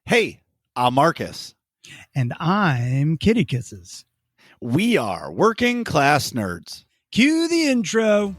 Hey, I'm Marcus. And I'm Kitty Kisses. We are working class nerds. Cue the intro.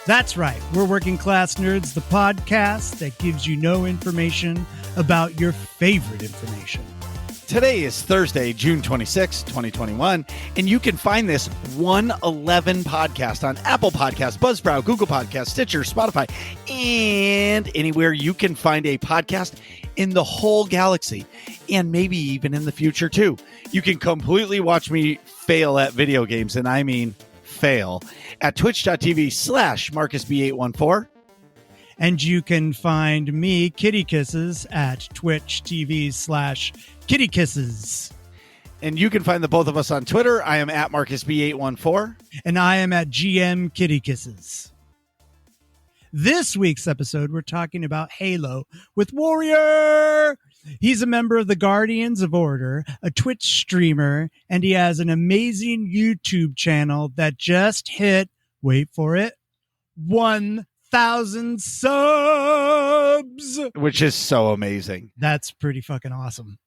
That's right. We're Working Class Nerds, the podcast that gives you no information about your favorite information. Today is Thursday, June 26, 2021, and you can find this 111 podcast on Apple Podcasts, Buzzsprout, Google Podcasts, Stitcher, Spotify, and anywhere you can find a podcast in the whole galaxy, and maybe even in the future too. You can completely watch me fail at video games, and I mean fail, at twitch.tv/MarcusB814. And you can find me, Kitty Kisses, at twitch.tv/Kitty Kisses. And you can find the both of us on Twitter. I am at MarcusB814. And I am at GM Kitty Kisses. This week's episode, we're talking about Halo with Warrior. He's a member of the Guardians of Order, a Twitch streamer, and he has an amazing YouTube channel that just hit, wait for it, 1,000 subs. Which is so amazing. That's pretty fucking awesome.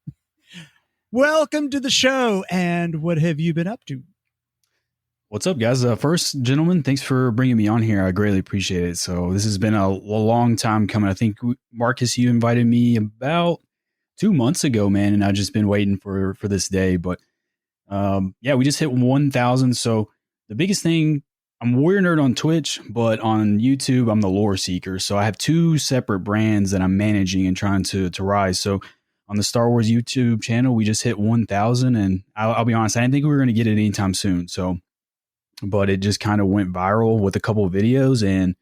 Welcome to the show, and what have you been up to? What's up, guys? First, gentlemen, thanks for bringing me on here. I greatly appreciate it. So this has been a long time coming. I think, Marcus, you invited me about 2 months ago, man, and I've just been waiting for this day. But yeah, we just hit 1,000. So the biggest thing, I'm aWarriorNerd on Twitch, but on YouTube, I'm the Loreseeker. So I have two separate brands that I'm managing and trying to rise. So on the Star Wars YouTube channel, we just hit 1,000, and I'll be honest, I didn't think we were going to get it anytime soon. So, but it just kind of went viral with a couple of videos, and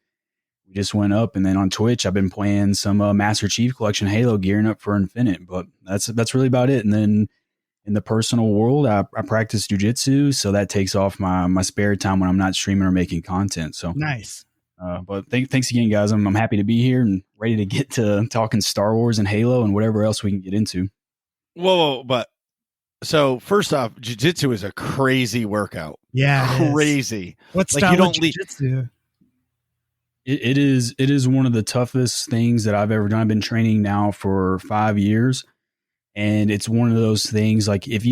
we just went up. And then on Twitch, I've been playing some Master Chief Collection Halo, gearing up for Infinite. But that's really about it. And then in the personal world, I practice jujitsu, so that takes off my spare time when I'm not streaming or making content. So nice. But thanks again, guys. I'm happy to be here and ready to get to talking Star Wars and Halo and whatever else we can get into. Whoa, but so first off, jiu-jitsu is a crazy workout. Yeah, crazy. What style you don't of jiu-jitsu? It is one of the toughest things that I've ever done. I've been training now for 5 years, and it's one of those things like if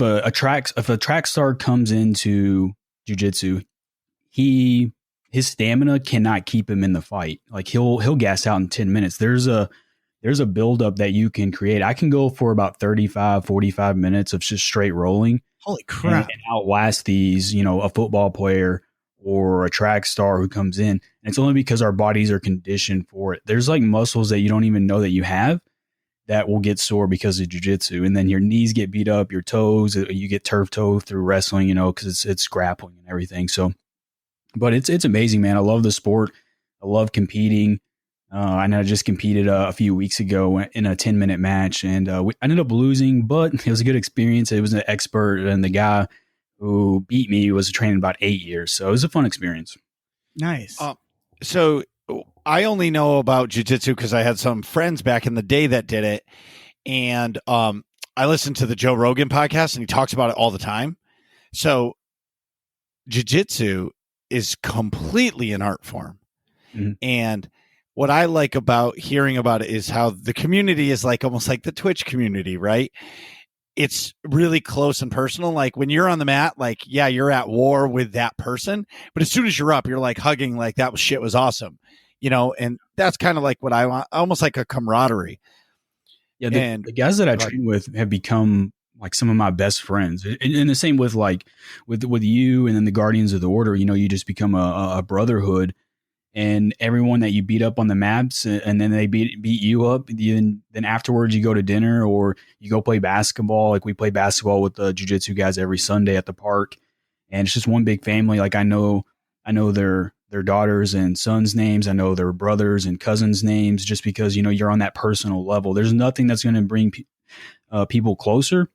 a track star comes into jiu-jitsu, his stamina cannot keep him in the fight. Like he'll gas out in 10 minutes. There's a buildup that you can create. I can go for about 35, 45 minutes of just straight rolling. Holy crap. And outlast these, a football player or a track star who comes in. And it's only because our bodies are conditioned for it. There's like muscles that you don't even know that you have that will get sore because of jiu-jitsu. And then your knees get beat up, your toes, you get turf toe through wrestling, because it's grappling and everything. So, but it's amazing, man. I love the sport. I love competing. I know I just competed a few weeks ago in a 10-minute match, and I ended up losing, but it was a good experience. It was an expert, and the guy who beat me was training about 8 years. So it was a fun experience. Nice. So I only know about jiu-jitsu because I had some friends back in the day that did it, and I listened to the Joe Rogan podcast, and he talks about it all the time. So jiu-jitsu is completely an art form. Mm-hmm. And what I like about hearing about it is how the community is like almost like the Twitch community, right? It's really close and personal. Like when you're on the mat, like, yeah, you're at war with that person, but as soon as you're up, you're like hugging, like that shit was awesome, and that's kind of like what I want, almost like a camaraderie. Yeah. The guys that I train with have become like some of my best friends, and the same with like with you and then the Guardians of the Order. You just become a brotherhood, and everyone that you beat up on the maps, and then they beat you up. Then afterwards you go to dinner or you go play basketball. Like we play basketball with the jiu-jitsu guys every Sunday at the park, and it's just one big family. Like I know their daughters and sons' names. I know their brothers and cousins' names, just because you're on that personal level. There's nothing that's going to bring people closer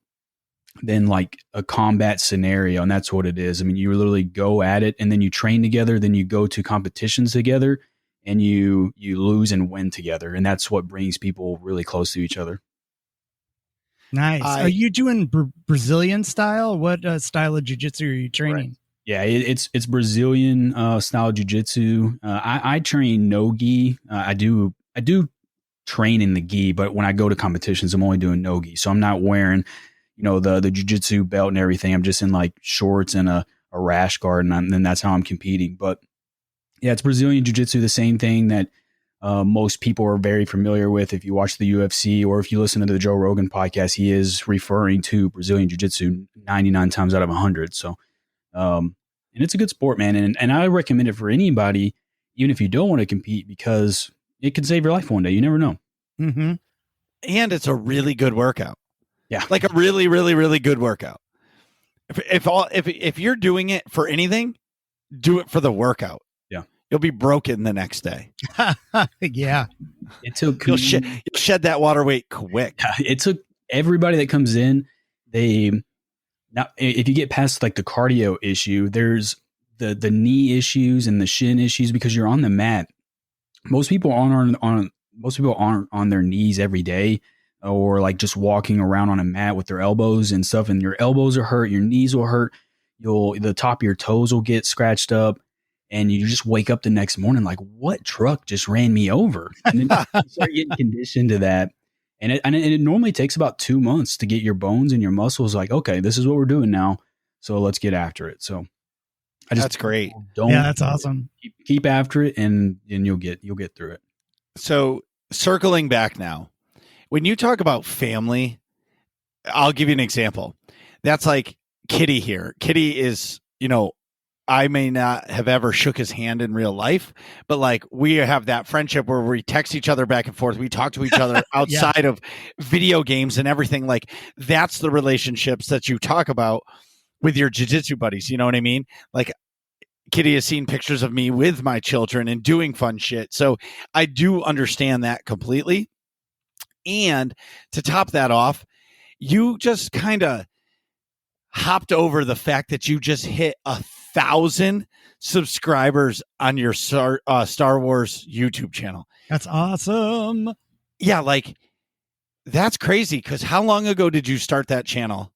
than like a combat scenario. And that's what it is. I mean, you literally go at it and then you train together, then you go to competitions together and you lose and win together. And that's what brings people really close to each other. Nice. Are you doing Brazilian style? What style of jiu-jitsu are you training? Right. Yeah, it's Brazilian style jiu-jitsu. I train no gi. I do train in the gi, but when I go to competitions, I'm only doing no gi. So I'm not wearing, the jiu-jitsu belt and everything. I'm just in like shorts and a rash guard, and then that's how I'm competing. But yeah, it's Brazilian jiu-jitsu, the same thing that most people are very familiar with. If you watch the UFC or if you listen to the Joe Rogan podcast, he is referring to Brazilian jiu-jitsu 99 times out of 100. So, and it's a good sport, man. And I recommend it for anybody, even if you don't want to compete, because it can save your life one day. You never know. Mm-hmm. And it's a really good workout. Yeah. Like a really, really, really good workout. If you're doing it for anything, do it for the workout. Yeah. You'll be broken the next day. Yeah. It took You'll shed that water weight quick. It took everybody that comes in. Now, if you get past like the cardio issue, there's the knee issues and the shin issues because you're on the mat. Most people aren't on their knees every day, or like just walking around on a mat with their elbows and stuff. And your elbows are hurt, your knees will hurt. The top of your toes will get scratched up, and you just wake up the next morning like, what truck just ran me over? And then you start getting conditioned to that. And it normally takes about 2 months to get your bones and your muscles like, okay, this is what we're doing now, so let's get after it. So that's great. That's awesome. Keep after it, and you'll get through it. So circling back now, when you talk about family, I'll give you an example. That's like Kitty here. Kitty is, I may not have ever shook his hand in real life, but like we have that friendship where we text each other back and forth. We talk to each other outside of video games and everything. Like that's the relationships that you talk about with your jiu-jitsu buddies. You know what I mean? Like Kitty has seen pictures of me with my children and doing fun shit. So I do understand that completely. And to top that off, you just kind of hopped over the fact that you just hit 1,000 subscribers on your Star Wars YouTube channel. That's awesome. Yeah, like that's crazy. Because how long ago did you start that channel?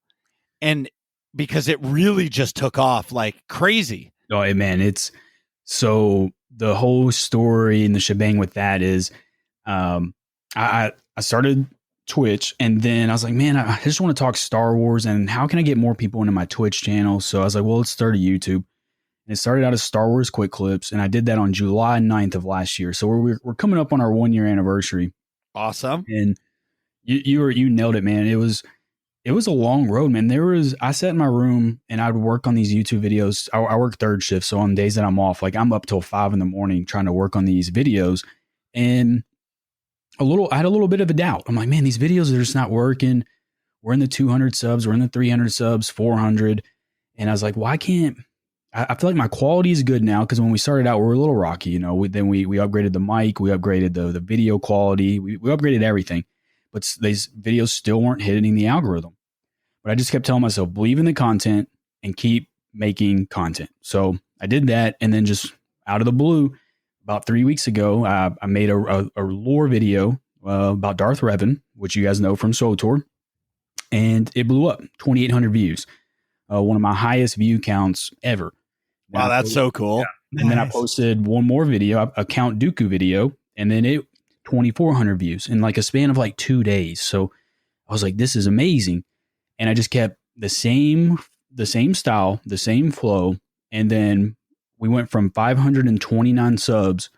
And because it really just took off like crazy. Oh, man, it's so the whole story and the shebang with that is, I started Twitch, and then I was like, man, I just want to talk Star Wars, and how can I get more people into my Twitch channel? So I was like, well, let's start a YouTube. And it started out as Star Wars Quick Clips, and I did that on July 9th of last year. So we're coming up on our 1 year anniversary. Awesome. And you nailed it, man. It was a long road, man. I sat in my room and I would work on these YouTube videos. I work third shift. So on days that I'm off, like I'm up till 5 a.m. trying to work on these videos. And I had a little bit of a doubt. I'm like, man, these videos are just not working. We're in the 200 subs. We're in the 300 subs, 400. And I was like, why can't I feel like my quality is good now. Cause when we started out, we were a little rocky, then we upgraded the mic, we upgraded the video quality. We upgraded everything, but these videos still weren't hitting the algorithm. But I just kept telling myself, believe in the content and keep making content. So I did that. And then just out of the blue, about 3 weeks ago, I made a lore video about Darth Revan, which you guys know from SWTOR, and it blew up, 2,800 views, one of my highest view counts ever. Wow, that's so cool. Yeah. And then I posted one more video, a Count Dooku video, and then 2,400 views in like a span of like 2 days. So I was like, this is amazing. And I just kept the same style, the same flow, and then we went from 529 subs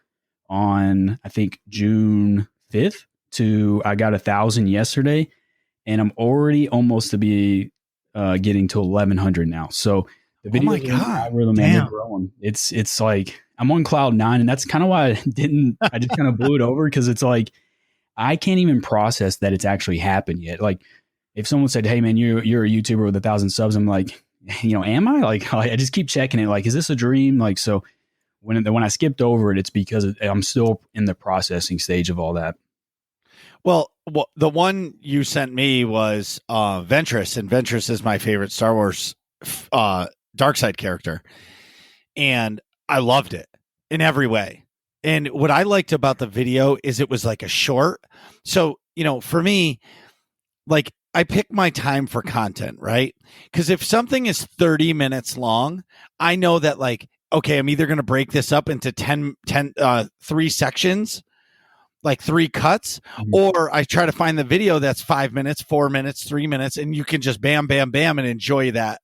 on, I think, June 5th to I got 1,000 yesterday. And I'm already almost to be getting to 1,100 now. So the video algorithm, man, they're growing. It's like I'm on cloud 9, and that's kind of why I just kind of blew it over, because it's like I can't even process that it's actually happened yet. Like if someone said, hey, man, you're a YouTuber with 1,000 subs, I'm like, am I? Like, I just keep checking it. Like, is this a dream? Like, so when I skipped over it, it's because I'm still in the processing stage of all that. Well, the one you sent me was Ventress, and Ventress is my favorite Star Wars dark side character, and I loved it in every way. And what I liked about the video is it was like a short. So, for me, like I pick my time for content, right? Because if something is 30 minutes long, I know that like, okay, I'm either going to break this up into 3 sections, like 3 cuts, or I try to find the video that's 5 minutes, 4 minutes, 3 minutes, and you can just bam, bam, bam and enjoy that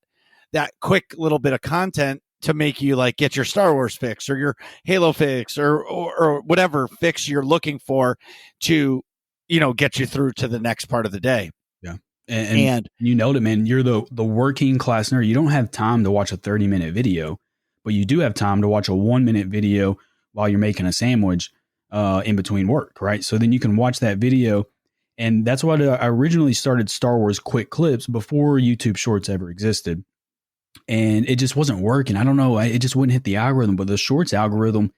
quick little bit of content to make you like get your Star Wars fix or your Halo fix or whatever fix you're looking for to, get you through to the next part of the day. Yeah. And you nailed it, man. You're the working class nerd. You don't have time to watch a 30-minute video, but you do have time to watch a 1-minute video while you're making a sandwich in between work, right? So then you can watch that video. And that's why I originally started Star Wars quick clips before YouTube Shorts ever existed. And it just wasn't working. I don't know. It just wouldn't hit the algorithm. But the Shorts algorithm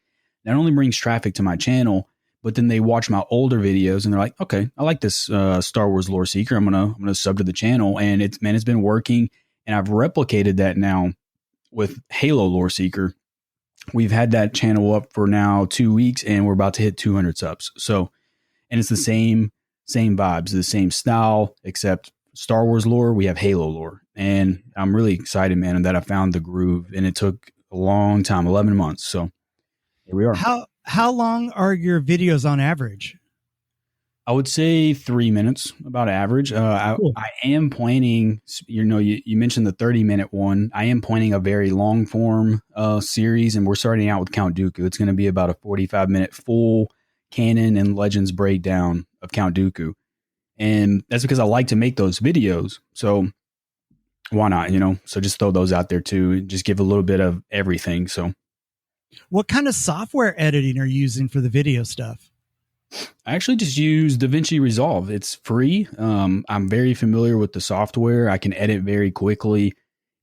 not only brings traffic to my channel, but then they watch my older videos and they're like, okay, I like this Star Wars Loreseeker. I'm gonna sub to the channel, and it's been working. And I've replicated that now with Halo Loreseeker. We've had that channel up for now 2 weeks, and we're about to hit 200 subs. So, and it's the same vibes, the same style, except Star Wars lore, we have Halo lore. And I'm really excited, man, that I found the groove, and it took a long time, 11 months. So here we are. How long are your videos on average? I would say 3 minutes, about average. Cool. I am planning, you mentioned the 30-minute one. I am planning a very long form series, and we're starting out with Count Dooku. It's going to be about a 45-minute full canon and legends breakdown of Count Dooku. And that's because I like to make those videos. So why not, So just throw those out there too. Just give a little bit of everything. So what kind of software editing are you using for the video stuff? I actually just use DaVinci Resolve. It's free. I'm very familiar with the software. I can edit very quickly.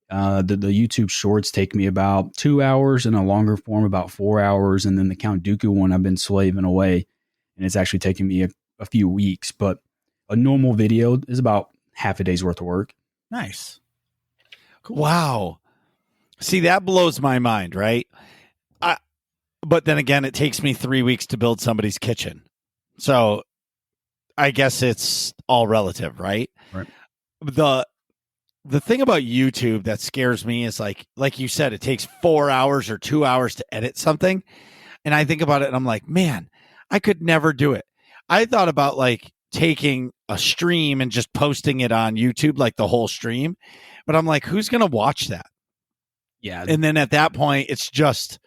The YouTube shorts take me about 2 hours, and a longer form about 4 hours. And then the Count Dooku one, I've been slaving away, and it's actually taken me a few weeks. But a normal video is about half a day's worth of work. Nice. Cool. Wow. See, that blows my mind, right? But then again, it takes me 3 weeks to build somebody's kitchen. So I guess it's all relative, right? Right. The thing about YouTube that scares me is like you said, it takes 4 hours or 2 hours to edit something. And I think about it and I'm like, man, I could never do it. I thought about like taking a stream and just posting it on YouTube, like the whole stream. But I'm like, who's going to watch that? Yeah. And then at that point, it's just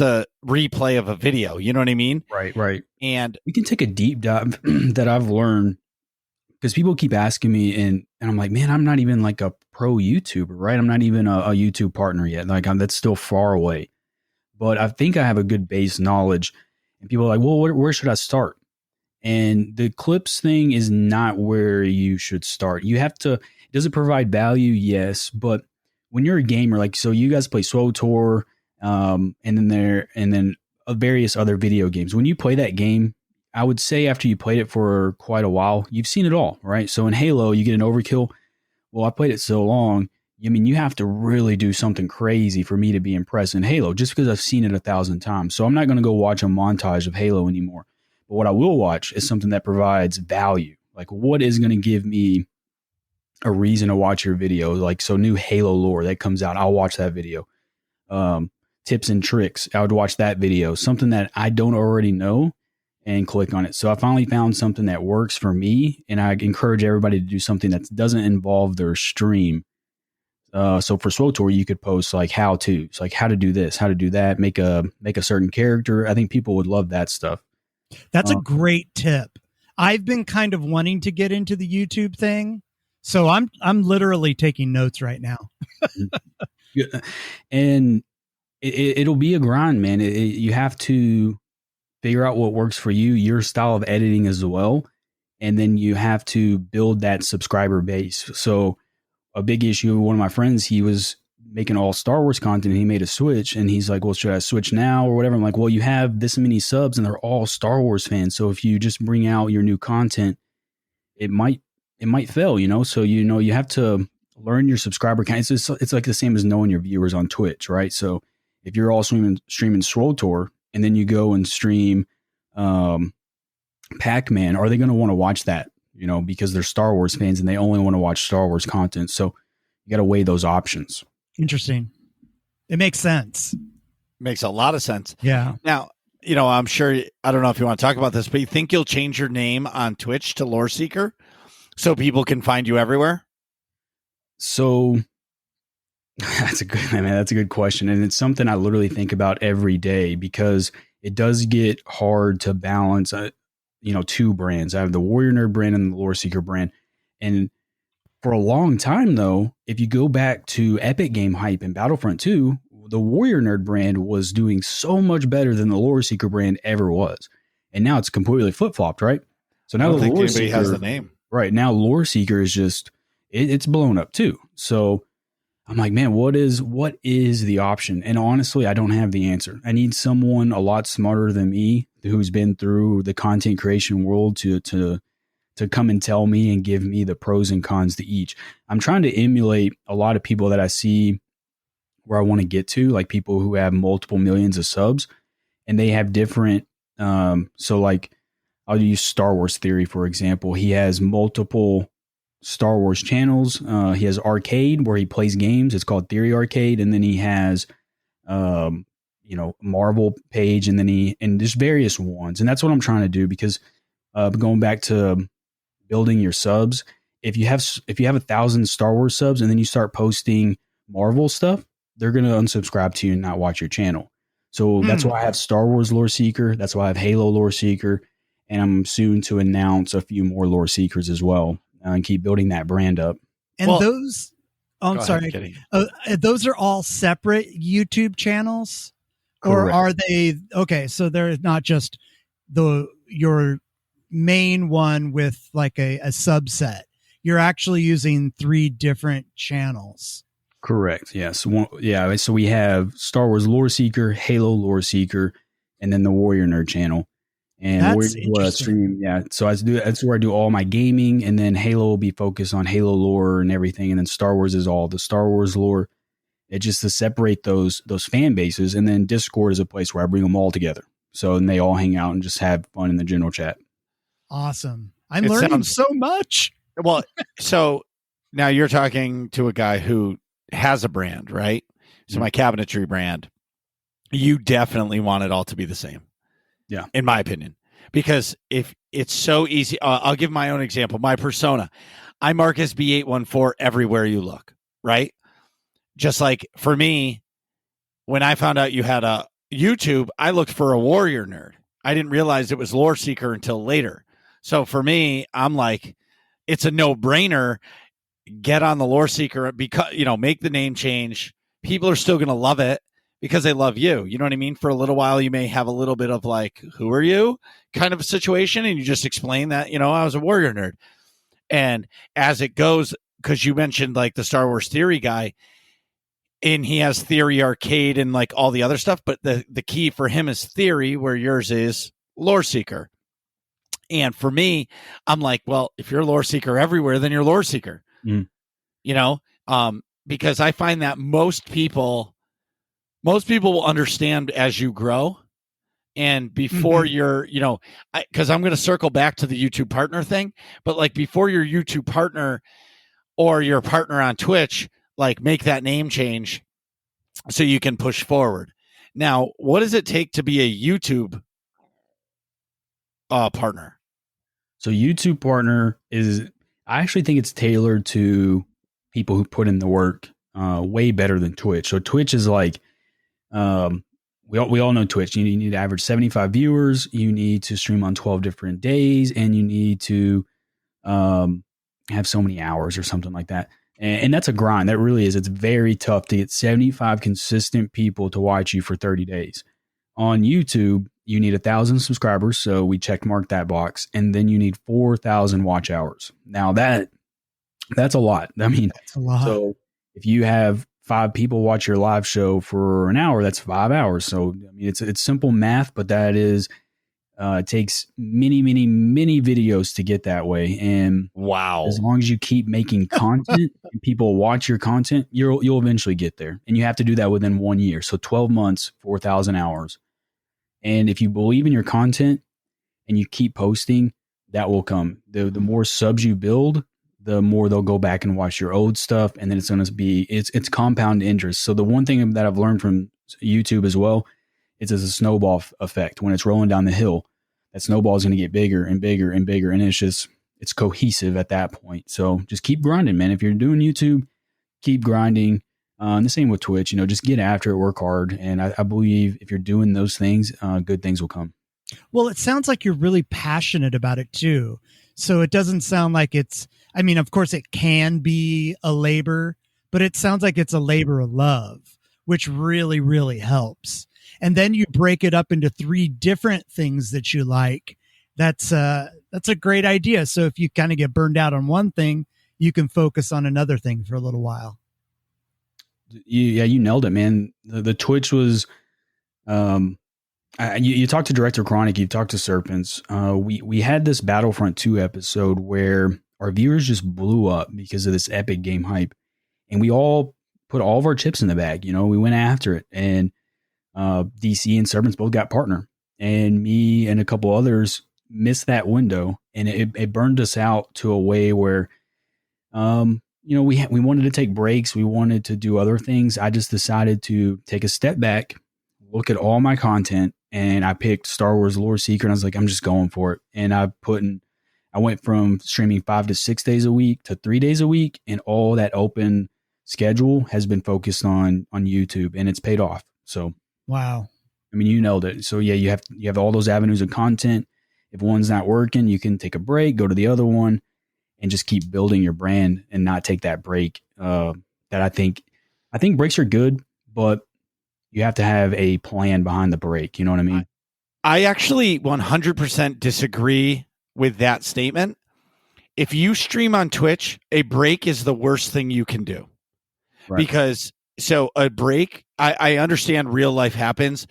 a replay of a video. You know what I mean? Right. And we can take a deep dive that I've learned, because people keep asking me, and I'm like, man, I'm not even like a pro YouTuber, right? I'm not even a YouTube partner yet. Like that's still far away, but I think I have a good base knowledge. And people are like, well, where should I start? And the clips thing is not where you should start. You have to, does it provide value? Yes. But when you're a gamer, like, so you guys play SWTOR, and then various other video games. When you play that game, I would say after you played it for quite a while, you've seen it all, right? So in Halo, you get an overkill. Well, I played it so long. I mean, you have to really do something crazy for me to be impressed in Halo, just because I've seen it 1,000 times. So I'm not going to go watch a montage of Halo anymore. But what I will watch is something that provides value. Like, what is going to give me a reason to watch your video? Like, so new Halo lore that comes out, I'll watch that video. Tips and tricks, I would watch that video. Something that I don't already know, and click on it. So I finally found something that works for me, and I encourage everybody to do something that doesn't involve their stream. So for SWTOR, you could post like how-tos, like how to do this, how to do that, make a certain character. I think people would love that stuff. That's a great tip. I've been kind of wanting to get into the YouTube thing, so I'm literally taking notes right now. Yeah. And it'll be a grind, man. You have to figure out what works for you, your style of editing as well, and then you have to build that subscriber base. So a big issue, one of my friends, he was making all Star Wars content. And he made a switch, and he's like, well, should I switch now or whatever? I'm like, well, you have this many subs and they're all Star Wars fans. So if you just bring out your new content, it might fail, So, you have to learn your subscriber count. It's like the same as knowing your viewers on Twitch, right? So if you're all streaming Scroll Tour and then you go and stream Pac-Man, are they going to want to watch that? Because they're Star Wars fans and they only want to watch Star Wars content. So you got to weigh those options. Interesting. It makes sense. Makes a lot of sense. Yeah. Now, I'm sure, I don't know if you want to talk about this, but you think you'll change your name on Twitch to Loreseeker so people can find you everywhere? So that's a good question. And it's something I literally think about every day because it does get hard to balance, two brands. I have the aWarriorNerd brand and the Loreseeker brand. And for a long time, though, if you go back to Epic Game Hype and Battlefront 2, the aWarriorNerd brand was doing so much better than the Loreseeker brand ever was. And now it's completely flip-flopped, right? So now I don't think Loreseeker anybody has the name. Right. Now Loreseeker is just, it's blown up too. So I'm like, man, what is the option? And honestly, I don't have the answer. I need someone a lot smarter than me who's been through the content creation world to come and tell me and give me the pros and cons to each. I'm trying to emulate a lot of people that I see where I want to get to, like people who have multiple millions of subs and they have different, so like I'll use Star Wars Theory, for example. He has multiple Star Wars channels. He has Arcade where he plays games. It's called Theory Arcade. And then he has, Marvel page and there's various ones. And that's what I'm trying to do because going back to building your subs, if you have 1,000 Star Wars subs and then you start posting Marvel stuff, they're going to unsubscribe to you and not watch your channel. So that's why I have Star Wars Loreseeker. That's why I have Halo Loreseeker. And I'm soon to announce a few more Loreseekers as well and keep building that brand up. And those, I'm sorry, those are all separate YouTube channels? Correct. Or are they, okay, so they're not just your main one with like a subset. You're actually using 3 different channels. Correct. Yes. So we have Star Wars Loreseeker, Halo Loreseeker, and then the aWarriorNerd channel. And that's we're stream. Yeah. So that's where I do all my gaming, and then Halo will be focused on Halo lore and everything. And then Star Wars is all the Star Wars lore. It's just to separate those fan bases. And then Discord is a place where I bring them all together. So and they all hang out and just have fun in the general chat. Awesome. I'm learning so much. Well, so now you're talking to a guy who has a brand, right? So my cabinetry brand, you definitely want it all to be the same. Yeah. In my opinion, because if it's so easy, I'll give my own example. My persona, I mark as B814 everywhere you look, right? Just like for me, when I found out you had a YouTube, I looked for aWarriorNerd. I didn't realize it was Loreseeker until later. So for me, I'm like, it's a no-brainer. Get on the Loreseeker because, make the name change. People are still going to love it because they love you. You know what I mean? For a little while, you may have a little bit of like, who are you kind of a situation. And you just explain that, I was a aWarriorNerd. And as it goes, because you mentioned like the Star Wars Theory guy, and he has Theory Arcade and like all the other stuff. But the key for him is Theory, where yours is Loreseeker. And for me, I'm like, well, if you're a Loreseeker everywhere, then you're Loreseeker. Because I find that most people will understand as you grow. And before you're, because I'm going to circle back to the YouTube partner thing, but like before your YouTube partner or your partner on Twitch, like make that name change so you can push forward. Now, what does it take to be a YouTube partner? So YouTube partner I actually think it's tailored to people who put in the work way better than Twitch. So Twitch is like, we all know Twitch. You need to average 75 viewers. You need to stream on 12 different days, and you need to have so many hours or something like that. And that's a grind. That really is. It's very tough to get 75 consistent people to watch you for 30 days. On YouTube, you need 1,000 subscribers. So we check mark that box. And then you need 4,000 watch hours. Now that's a lot. I mean, that's a lot. So if you have 5 people watch your live show for an hour, that's 5 hours. So I mean, it's simple math, but that is it takes many, many, many videos to get that way. And Wow. as long as you keep making content and people watch your content, you'll eventually get there. And you have to do that within 1 year. So 12 months, 4,000 hours. And if you believe in your content and you keep posting, that will come. The more subs you build, the more they'll go back and watch your old stuff. And then it's going to be, it's compound interest. So the one thing that I've learned from YouTube as well, it's as a snowball effect. When it's rolling down the hill, that snowball is going to get bigger and bigger and bigger. And it's cohesive at that point. So just keep grinding, man. If you're doing YouTube, keep grinding. And the same with Twitch, just get after it, work hard. And I believe if you're doing those things, good things will come. Well, it sounds like you're really passionate about it too. So it doesn't sound like of course it can be a labor, but it sounds like it's a labor of love, which really, really helps. And then you break it up into 3 different things that you like. That's a great idea. So if you kind of get burned out on one thing, you can focus on another thing for a little while. You nailed it, man. The Twitch was, you talked to Director Chronic, you talked to Serpents. We had this Battlefront 2 episode where our viewers just blew up because of this epic game hype. And we all put all of our chips in the bag. We went after it. And DC and Serpents both got partner. And me and a couple others missed that window. And it burned us out to a way where, we wanted to take breaks. We wanted to do other things. I just decided to take a step back, look at all my content, and I picked Star Wars Loreseeker, and I was like, I'm just going for it. And I went from streaming 5 to 6 days a week to 3 days a week, and all that open schedule has been focused on YouTube, and it's paid off. So, wow. I mean, you nailed it. So yeah, you have all those avenues of content. If one's not working, you can take a break, go to the other one, and just keep building your brand and not take that break. That I think breaks are good, but you have to have a plan behind the break. You know what I mean? I actually 100% disagree with that statement. If you stream on Twitch, a break is the worst thing you can do. Right. Because a break, I understand real life happens.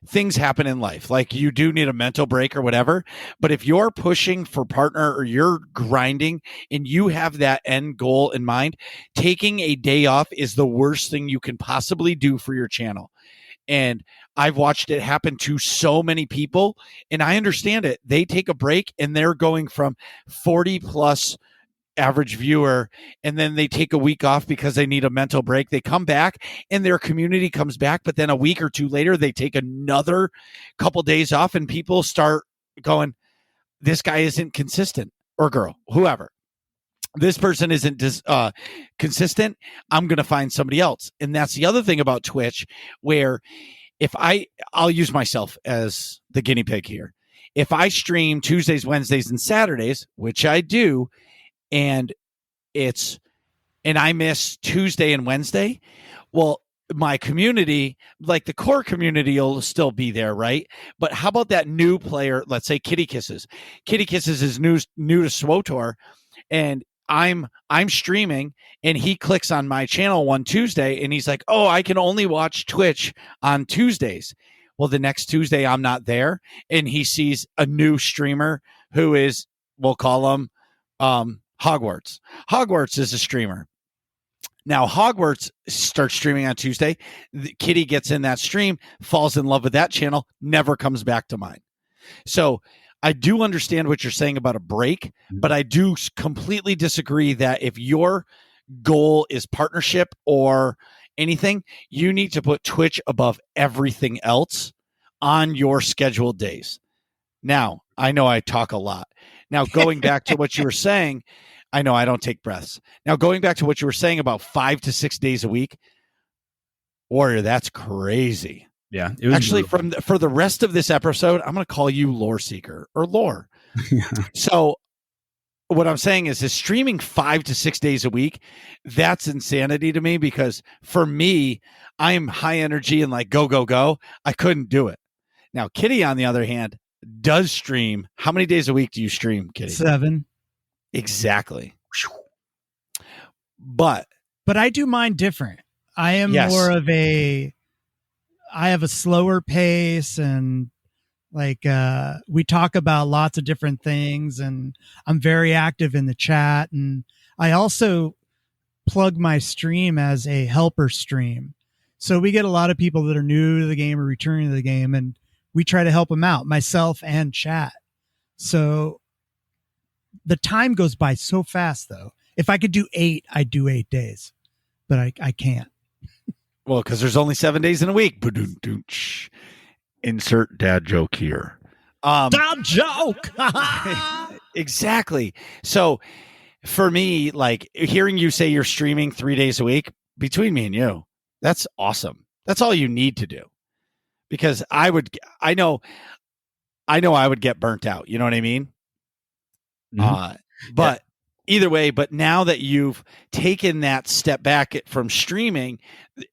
Things happen in life. Like you do need a mental break or whatever. But if you're pushing for partner or you're grinding and you have that end goal in mind, taking a day off is the worst thing you can possibly do for your channel. And I've watched it happen to so many people, and I understand it. They take a break and they're going from 40 plus average viewer, and then they take a week off because they need a mental break. They come back and their community comes back, but then a week or two later, they take another couple days off and people start going, this guy isn't consistent, or girl, whoever. This person isn't consistent. I'm going to find somebody else. And that's the other thing about Twitch, where I'll use myself as the guinea pig here. If I stream Tuesdays, Wednesdays, and Saturdays, which I do, and I miss Tuesday and Wednesday, well, my community, like the core community, will still be there, right? But how about that new player? Let's say Kitty Kisses. Kitty Kisses is new to SWOTOR, and I'm streaming, and he clicks on my channel one Tuesday, and he's like, "Oh, I can only watch Twitch on Tuesdays." Well, the next Tuesday I'm not there, and he sees a new streamer who is, we'll call him Hogwarts. Hogwarts is a streamer. Now, Hogwarts starts streaming on Tuesday. Kitty gets in that stream, falls in love with that channel, never comes back to mine. So I do understand what you're saying about a break, but I do completely disagree that if your goal is partnership or anything, you need to put Twitch above everything else on your scheduled days. Now, I know I talk a lot. Now, going back to what you were saying, I know I don't take breaths. Now, going back to what you were saying about 5 to 6 days a week, Warrior, that's crazy. Yeah. Actually, for the rest of this episode, I'm going to call you Loreseeker or Lore. So what I'm saying is streaming 5 to 6 days a week, that's insanity to me, because for me, I'm high energy and like go, go, go. I couldn't do it. Now, Kitty, on the other hand, does stream. How many days a week do you stream, Kitty? 7. Exactly. But but I do mine different. I am Yes. more of I have a slower pace, and like we talk about lots of different things, and I'm very active in the chat, and I also plug my stream as a helper stream. So we get a lot of people that are new to the game or returning to the game, and we try to help them out, myself and chat. So the time goes by so fast, though. If I could do 8, I'd do 8 days, but I can't. Well, because there's only 7 days in a week. Ba-doom-doom-sh. Insert dad joke here. Dad joke. Exactly. So for me, like hearing you say you're streaming 3 days a week, between me and you, that's awesome. That's all you need to do. Because I know I would get burnt out. You know what I mean? Mhm. But either way, but now that you've taken that step back from streaming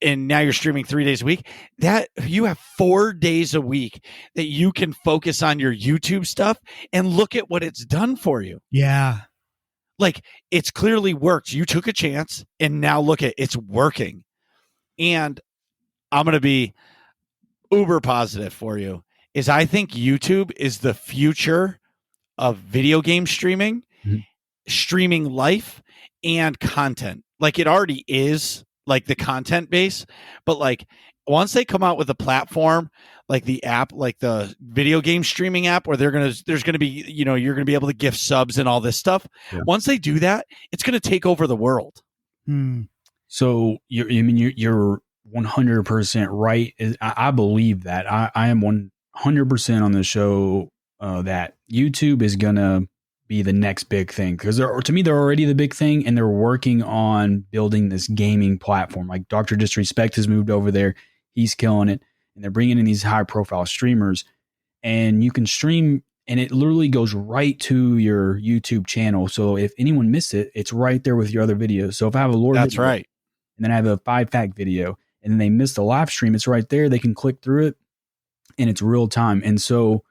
and now you're streaming 3 days a week, that you have 4 days a week that you can focus on your YouTube stuff and look at what it's done for you. Yeah. Like it's clearly worked. You took a chance and now look at it's working. And I'm going to be uber positive for you is I think YouTube is the future of video game streaming, streaming life and content. Like it already is like the content base, but like once they come out with a platform like the app, like the video game streaming app where there's going to be, you know, you're going to be able to gift subs and all this stuff. Yeah. Once they do that, it's going to take over the world. So you're 100% right. I believe that. I am 100% on the show that YouTube is going to be the next big thing, because to me, they're already the big thing, and they're working on building this gaming platform. Like Dr. Disrespect has moved over there. He's killing it. And they're bringing in these high profile streamers, and you can stream, and it literally goes right to your YouTube channel. So if anyone missed it, it's right there with your other videos. So if I have a lore that's video, right, and then I have a 5-fact video, and then they missed a live stream, it's right there. They can click through it, and it's real time. And so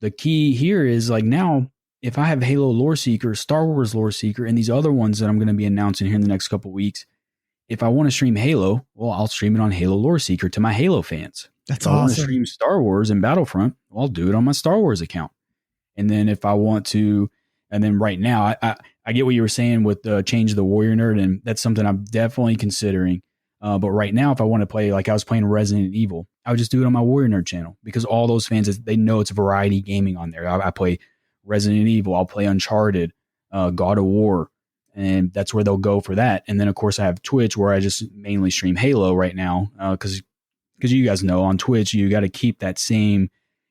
the key here is like now, if I have Halo Loreseeker, Star Wars Loreseeker, and these other ones that I'm going to be announcing here in the next couple of weeks, if I want to stream Halo, well, I'll stream it on Halo Loreseeker to my Halo fans. That's if awesome. I want to stream Star Wars and Battlefront, well, I'll do it on my Star Wars account. And then if I want to, and then right now, I get what you were saying with the change of the aWarriorNerd, and that's something I'm definitely considering. But right now, if I want to play, like I was playing Resident Evil, I would just do it on my aWarriorNerd channel, because all those fans, they know it's variety gaming on there. I play Resident Evil, I'll play Uncharted, God of War, and that's where they'll go for that. And then, of course, I have Twitch, where I just mainly stream Halo right now, because you guys know on Twitch, you got to keep that same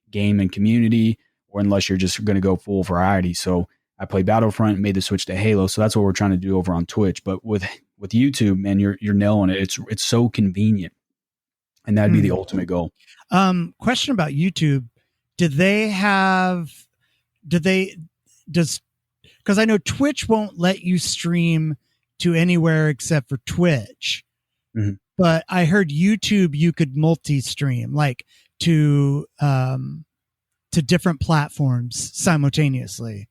game and community, or unless you're just going to go full variety. So I play Battlefront, made the switch to Halo. So that's what we're trying to do over on Twitch. But with YouTube, man, you're nailing it. It's so convenient, and that'd be the ultimate goal. Question about YouTube. Because I know Twitch won't let you stream to anywhere except for Twitch. Mm-hmm. But I heard YouTube, you could multi-stream, like to different platforms simultaneously.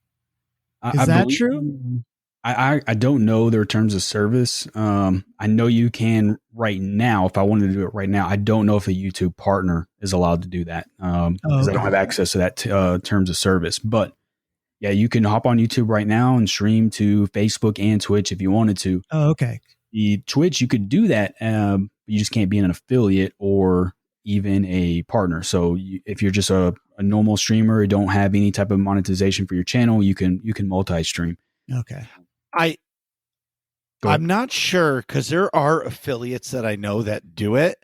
Is that true? I don't know their terms of service. I know you can right now. If I wanted to do it right now, I don't know if a YouTube partner is allowed to do that, because I don't have access to that terms of service. But yeah, you can hop on YouTube right now and stream to Facebook and Twitch if you wanted to. Oh, okay. The Twitch, you could do that. You just can't be an affiliate or even a partner. So if you're just a normal streamer who don't have any type of monetization for your channel, you can multi-stream. Okay. I'm not sure, because there are affiliates that I know that do it.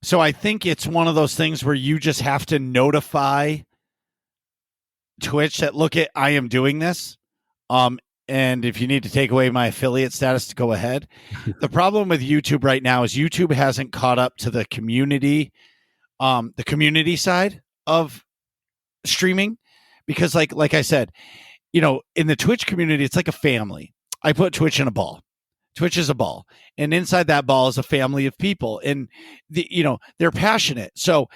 So I think it's one of those things where you just have to notify Twitch that, look, I am doing this. And if you need to take away my affiliate status, to go ahead. The problem with YouTube right now is YouTube hasn't caught up to the community side of streaming, because like I said, you know, in the Twitch community, it's like a family. I put Twitch in a ball. Twitch is a ball, and inside that ball is a family of people, and they're passionate. So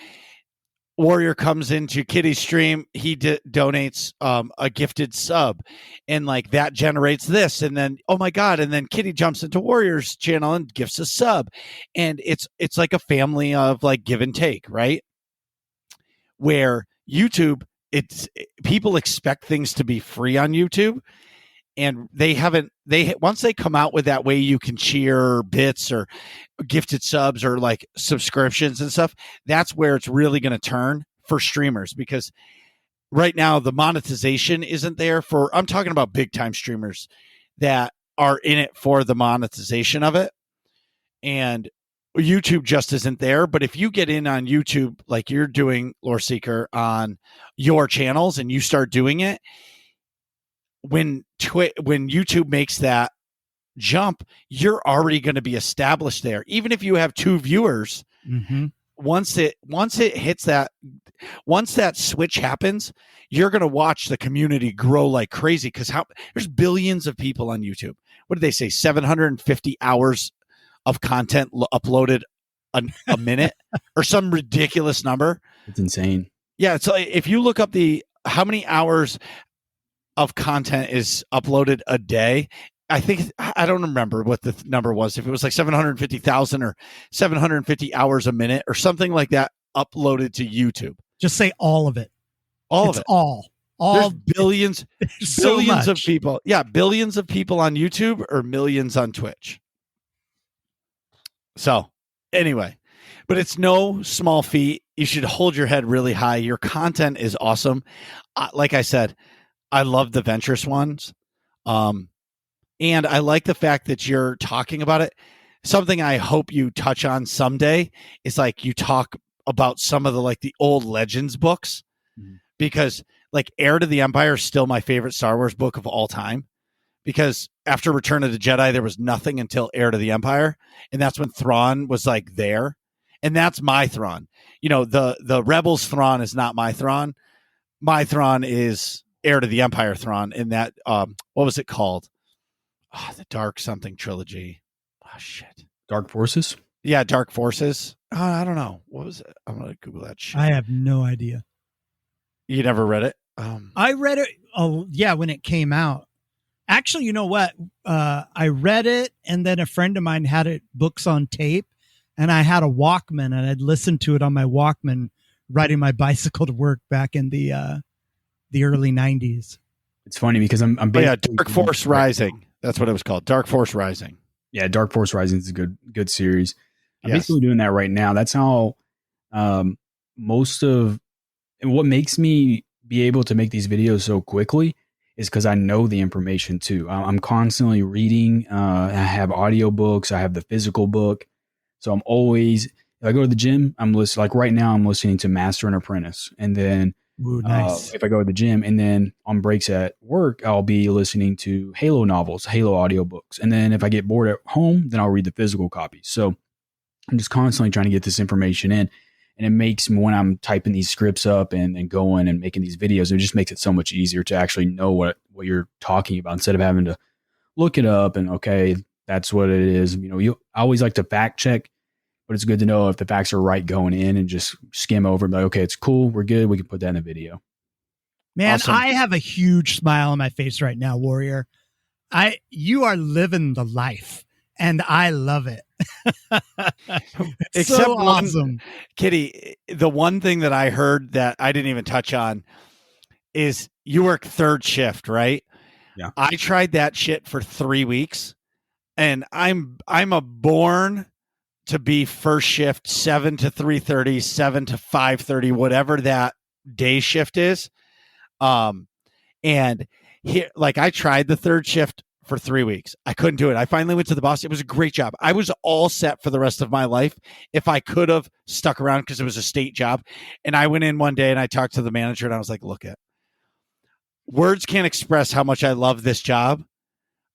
Warrior comes into Kitty's stream, he donates a gifted sub, and like that generates this, and then oh my god, and then Kitty jumps into Warrior's channel and gifts a sub, and it's like a family of like give and take, right? Where YouTube, people expect things to be free on YouTube, and once they come out with that way you can cheer bits or gifted subs or like subscriptions and stuff, that's where it's really going to turn for streamers, because right now the monetization isn't there for, I'm talking about big time streamers that are in it for the monetization of it, and YouTube just isn't there. But if you get in on YouTube like you're doing, Loreseeker, on your channels, and you start doing it, when YouTube makes that jump, you're already going to be established there. Even if you have 2 viewers, once it hits that, once that switch happens, you're going to watch the community grow like crazy, because there's billions of people on YouTube. What did they say? 750 hours of content uploaded a minute or some ridiculous number. It's insane. Yeah. So if you look up how many hours of content is uploaded a day, I don't remember what the number was. If it was like 750,000 or 750 hours a minute or something like that uploaded to YouTube. Just say all of it. All There's billions, billions of people. Yeah, billions of people on YouTube or millions on Twitch. So anyway, but it's no small feat. You should hold your head really high. Your content is awesome. Like I said, I love the Ventress ones. And I like the fact that you're talking about it. Something I hope you touch on someday is like you talk about some of the old Legends books, because like Heir to the Empire is still my favorite Star Wars book of all time, because after Return of the Jedi, there was nothing until Heir to the Empire. And that's when Thrawn was like there. And that's my Thrawn. You know, the Rebels Thrawn is not my Thrawn. My Thrawn is Heir to the Empire Thrawn in that, what was it called? Oh, the Dark something trilogy. Oh, shit. Dark Forces? Yeah, Dark Forces. I don't know. What was it? I'm going to Google that shit. I have no idea. You never read it? I read it. Oh, yeah, when it came out. Actually, you know what? I read it, and then a friend of mine had it books on tape, and I had a Walkman, and I'd listened to it on my Walkman riding my bicycle to work back in the early 90s. It's funny because I'm Dark Force Rising. That's what it was called. Dark Force Rising. Yeah, Dark Force Rising is a good series. I'm basically doing that right now. That's how most of what makes me be able to make these videos so quickly is because I know the information too. I'm constantly reading. I have audiobooks. I have the physical book. So I'm always, if I go to the gym, I'm listening. Like right now, I'm listening to Master and Apprentice. And then nice. If I go to the gym, and then on breaks at work, I'll be listening to Halo novels, Halo audiobooks. And then if I get bored at home, then I'll read the physical copies. So I'm just constantly trying to get this information in. And it makes me, when I'm typing these scripts up and going and making these videos, it just makes it so much easier to actually know what you're talking about instead of having to look it up and, okay, that's what it is. You know, I always like to fact check, but it's good to know if the facts are right going in and just skim over and be like, okay, it's cool. We're good. We can put that in the video. Man, Awesome. I have a huge smile on my face right now, Warrior. You are living the life, and I love it. Except so awesome. Kitty, the one thing that I heard that I didn't even touch on is you work third shift, right? Yeah. I tried that shit for 3 weeks, and I'm a born to be first shift, 7 to 3:30, 7 to 5:30, whatever that day shift is. And here, like, I tried the third shift for 3 weeks. I couldn't do it. I finally went to the boss. It was a great job. I was all set for the rest of my life if I could have stuck around, because it was a state job. And I went in one day and I talked to the manager and I was like, look, words can't express how much I love this job.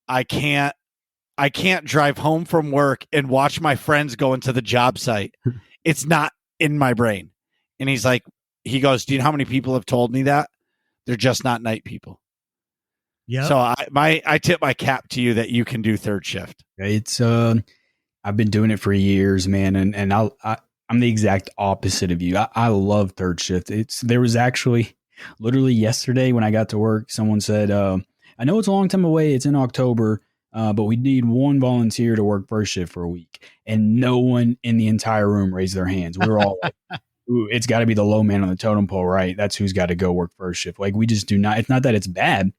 I can't drive home from work and watch my friends go into the job site. It's not in my brain. And he goes, do you know how many people have told me that? They're just not night people. Yeah. So I tip my cap to you that you can do third shift. It's I've been doing it for years, man, and I'm the exact opposite of you. I love third shift. There was actually literally yesterday when I got to work, someone said, I know it's a long time away. It's in October, but we need one volunteer to work first shift for a week. And no one in the entire room raised their hands. We were all like, ooh, it's got to be the low man on the totem pole, right? That's who's got to go work first shift. Like, we just do not, it's not that it's bad.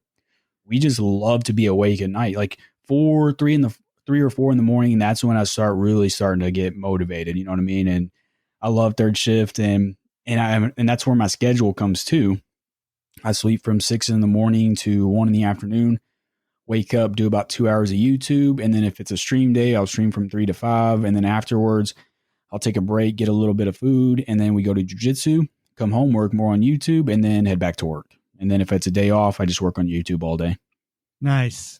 We just love to be awake at night. Like 3 or 4 in the morning. And that's when I starting to get motivated. You know what I mean? And I love third shift, and that's where my schedule comes too. I sleep from 6 in the morning to 1 in the afternoon, wake up, do about 2 hours of YouTube. And then if it's a stream day, I'll stream from 3 to 5. And then afterwards I'll take a break, get a little bit of food. And then we go to jiu-jitsu, come home, work more on YouTube, and then head back to work. And then if it's a day off, I just work on YouTube all day. Nice.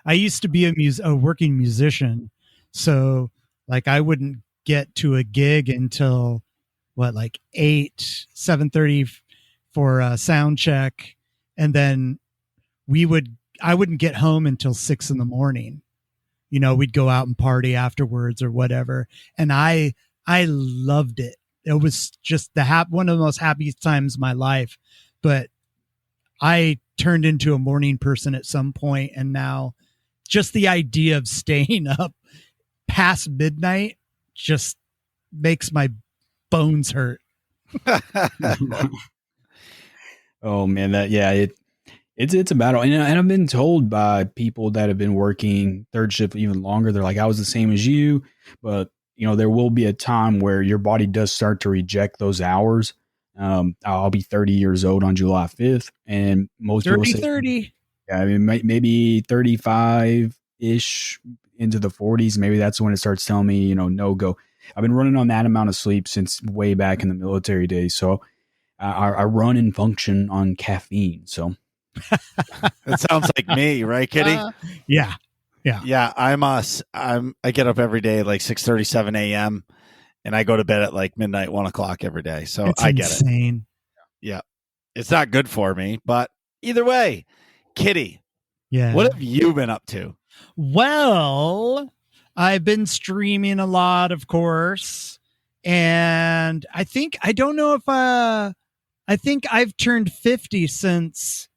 I used to be a working musician. So like I wouldn't get to a gig until like 7:30 for a sound check. And then I wouldn't get home until 6 in the morning. You know, we'd go out and party afterwards or whatever. And I loved it. It was just one of the most happiest times of my life. But I turned into a morning person at some point, and now just the idea of staying up past midnight just makes my bones hurt. Oh man, it's a battle. And I've been told by people that have been working third shift even longer, they're like, I was the same as you, but you know, there will be a time where your body does start to reject those hours. I'll be 30 years old on July 5th, and most people say 30. Yeah, I mean, maybe 35-ish into the 40s. Maybe that's when it starts telling me, you know, no go. I've been running on that amount of sleep since way back in the military days. So I run and function on caffeine. So That sounds like me, right, Kitty? Yeah. I get up every day at like 6:37 a.m. and I go to bed at like midnight, 1 o'clock every day. So It's I get insane. it. Yeah, it's not good for me, but either way, Kitty, Yeah. what have you been up to? Well, I've been streaming a lot, of course. And I think I've turned 50 since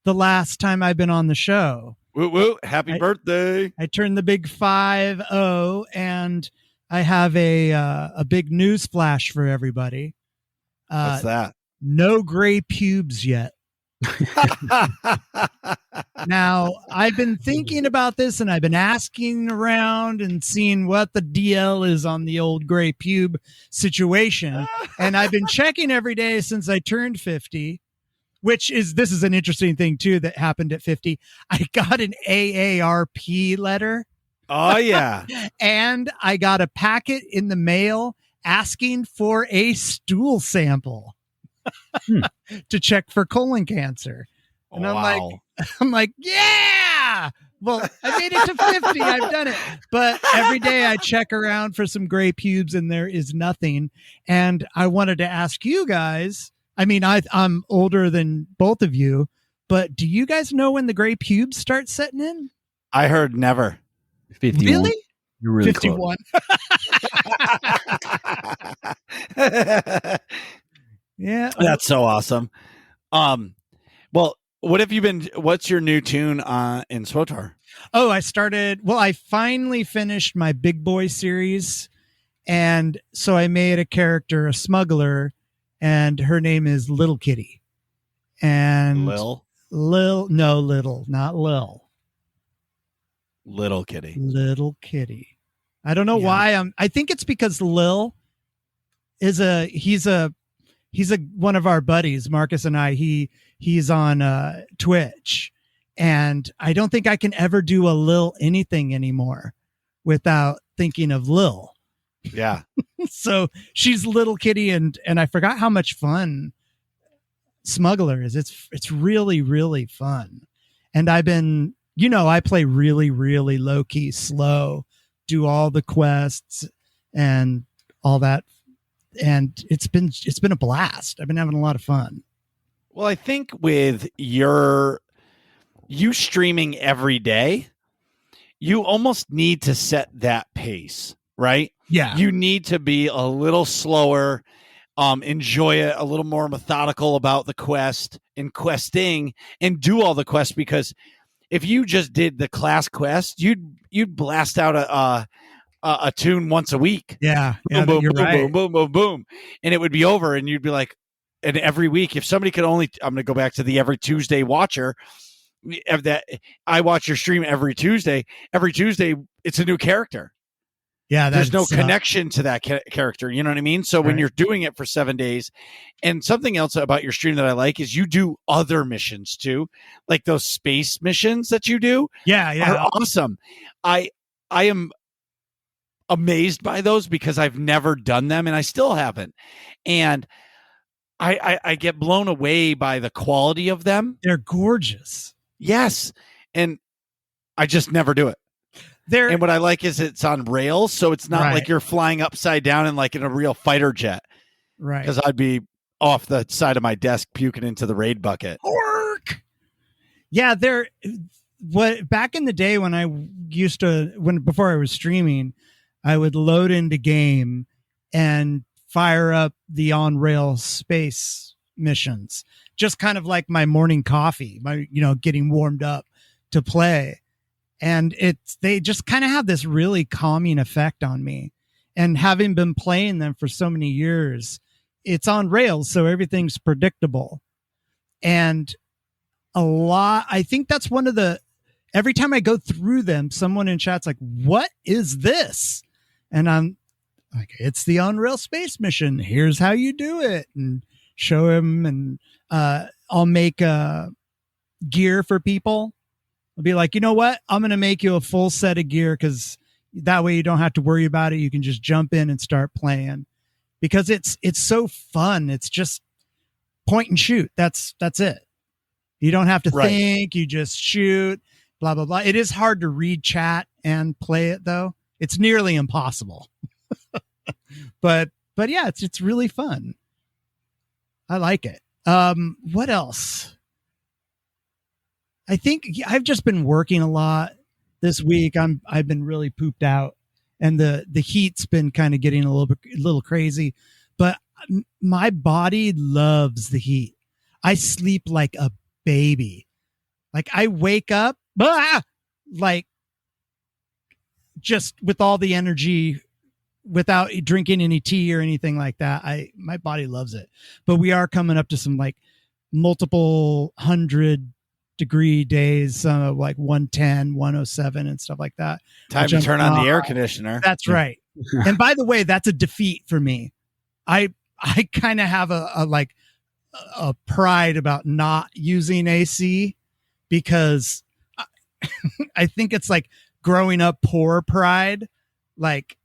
the last time I've been on the show. Woo woo! Happy birthday! I turned the big 50, and I have a big news flash for everybody. What's that? No gray pubes yet. Now, I've been thinking about this, and I've been asking around and seeing what the DL is on the old gray pube situation. And I've been checking every day since I turned 50, this is an interesting thing too that happened at 50. I got an AARP letter. Oh yeah. And I got a packet in the mail asking for a stool sample to check for colon cancer. And I'm like, yeah, well, I made it to 50. I've done it. But every day I check around for some gray pubes and there is nothing. And I wanted to ask you guys, I mean, I'm older than both of you, but do you guys know when the gray pubes start setting in? I heard never. 51. Really? You're really 51. Yeah. That's so awesome. Well, what's your new tune in SWTOR? Oh, I finally finished my Big Boy series. And so I made a character, a smuggler, and her name is Little Kitty. And Lil? No, Little, not Lil. Little Kitty. Little Kitty. I don't know why I think it's because Lil is he's one of our buddies, Marcus and I. He's on Twitch, and I don't think I can ever do a Lil anything anymore without thinking of Lil. Yeah. So she's Little Kitty, and I forgot how much fun Smuggler is. It's really, really fun. And I've been, I play really, really low key, slow, do all the quests and all that. And it's been a blast. I've been having a lot of fun. Well, I think with you streaming every day, you almost need to set that pace right? Yeah. You need to be a little slower, enjoy it, a little more methodical about the quest and questing, and do all the quests, because if you just did the class quest, you'd blast out a tune once a week. Yeah. Boom, boom, You're boom, right. boom, boom, boom, boom, and it would be over, and you'd be like, and every week, if somebody could only, I'm going to go back to the every Tuesday watcher. Of that, I watch your stream every Tuesday. Every Tuesday, it's a new character. Yeah. There's no connection to that character. You know what I mean? So when you're doing it for 7 days, and something else about your stream that I like is you do other missions too, like those space missions that you do. Yeah. Are awesome. I am amazed by those because I've never done them, and I still haven't. And I get blown away by the quality of them. They're gorgeous. Yes. And I just never do it. And what I like is it's on rails, so it's not like you're flying upside down and like in a real fighter jet. Right. Because I'd be off the side of my desk puking into the raid bucket. Work. Yeah, back in the day when I used to, before I was streaming, I would load into game and fire up the on-rail space missions, just kind of like my morning coffee, getting warmed up to play. And they just kind of have this really calming effect on me. And having been playing them for so many years, it's on rails, so everything's predictable. And I think that's one of every time I go through them, someone in chat's like, what is this? And I'm like, it's the on-rail space mission. Here's how you do it. And show him, and I'll make gear for people. I'll be like, you know what? I'm going to make you a full set of gear, because that way you don't have to worry about it. You can just jump in and start playing, because it's so fun. It's just point and shoot. That's it. You don't have to think. You just shoot, blah, blah, blah. It is hard to read chat and play it, though. It's nearly impossible. but yeah, it's really fun. I like it. What else? I think I've just been working a lot this week. I've been really pooped out, and the heat's been kind of getting a little crazy, but my body loves the heat. I sleep like a baby. Like I wake up, like just with all the energy, without drinking any tea or anything like that. My body loves it. But we are coming up to some like multiple 100-degree days, like 110, 107 and stuff like that. Time to turn on the air conditioner. That's right. And by the way, that's a defeat for me. I kind of have a pride about not using AC, because I think it's like growing up poor pride. Like,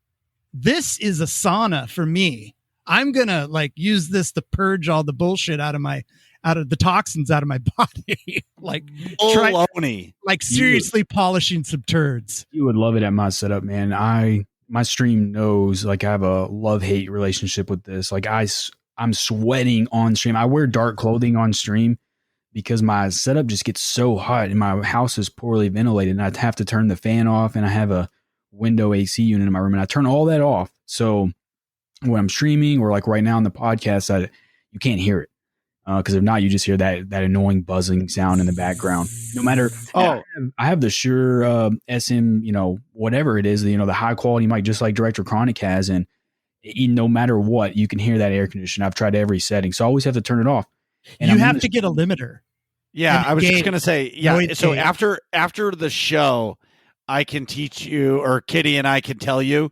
this is a sauna for me. I'm going to like use this to purge all the bullshit out of the toxins out of my body. Like seriously polishing some turds. You would love it at my setup, man. My stream knows, like, I have a love-hate relationship with this. Like, I'm sweating on stream. I wear dark clothing on stream because my setup just gets so hot, and my house is poorly ventilated, and I'd have to turn the fan off, and I have a window AC unit in my room, and I turn all that off. So when I'm streaming, or like right now on the podcast, you can't hear it. Because if not, you just hear that annoying buzzing sound in the background. No matter, I have the Shure SM, whatever it is, the high quality mic, just like Director Chronic has, and no matter what, you can hear that air conditioner. I've tried every setting, so I always have to turn it off. And you have to get a limiter. Yeah, I was just gonna say, So after the show, I can teach you, or Kitty and I can tell you.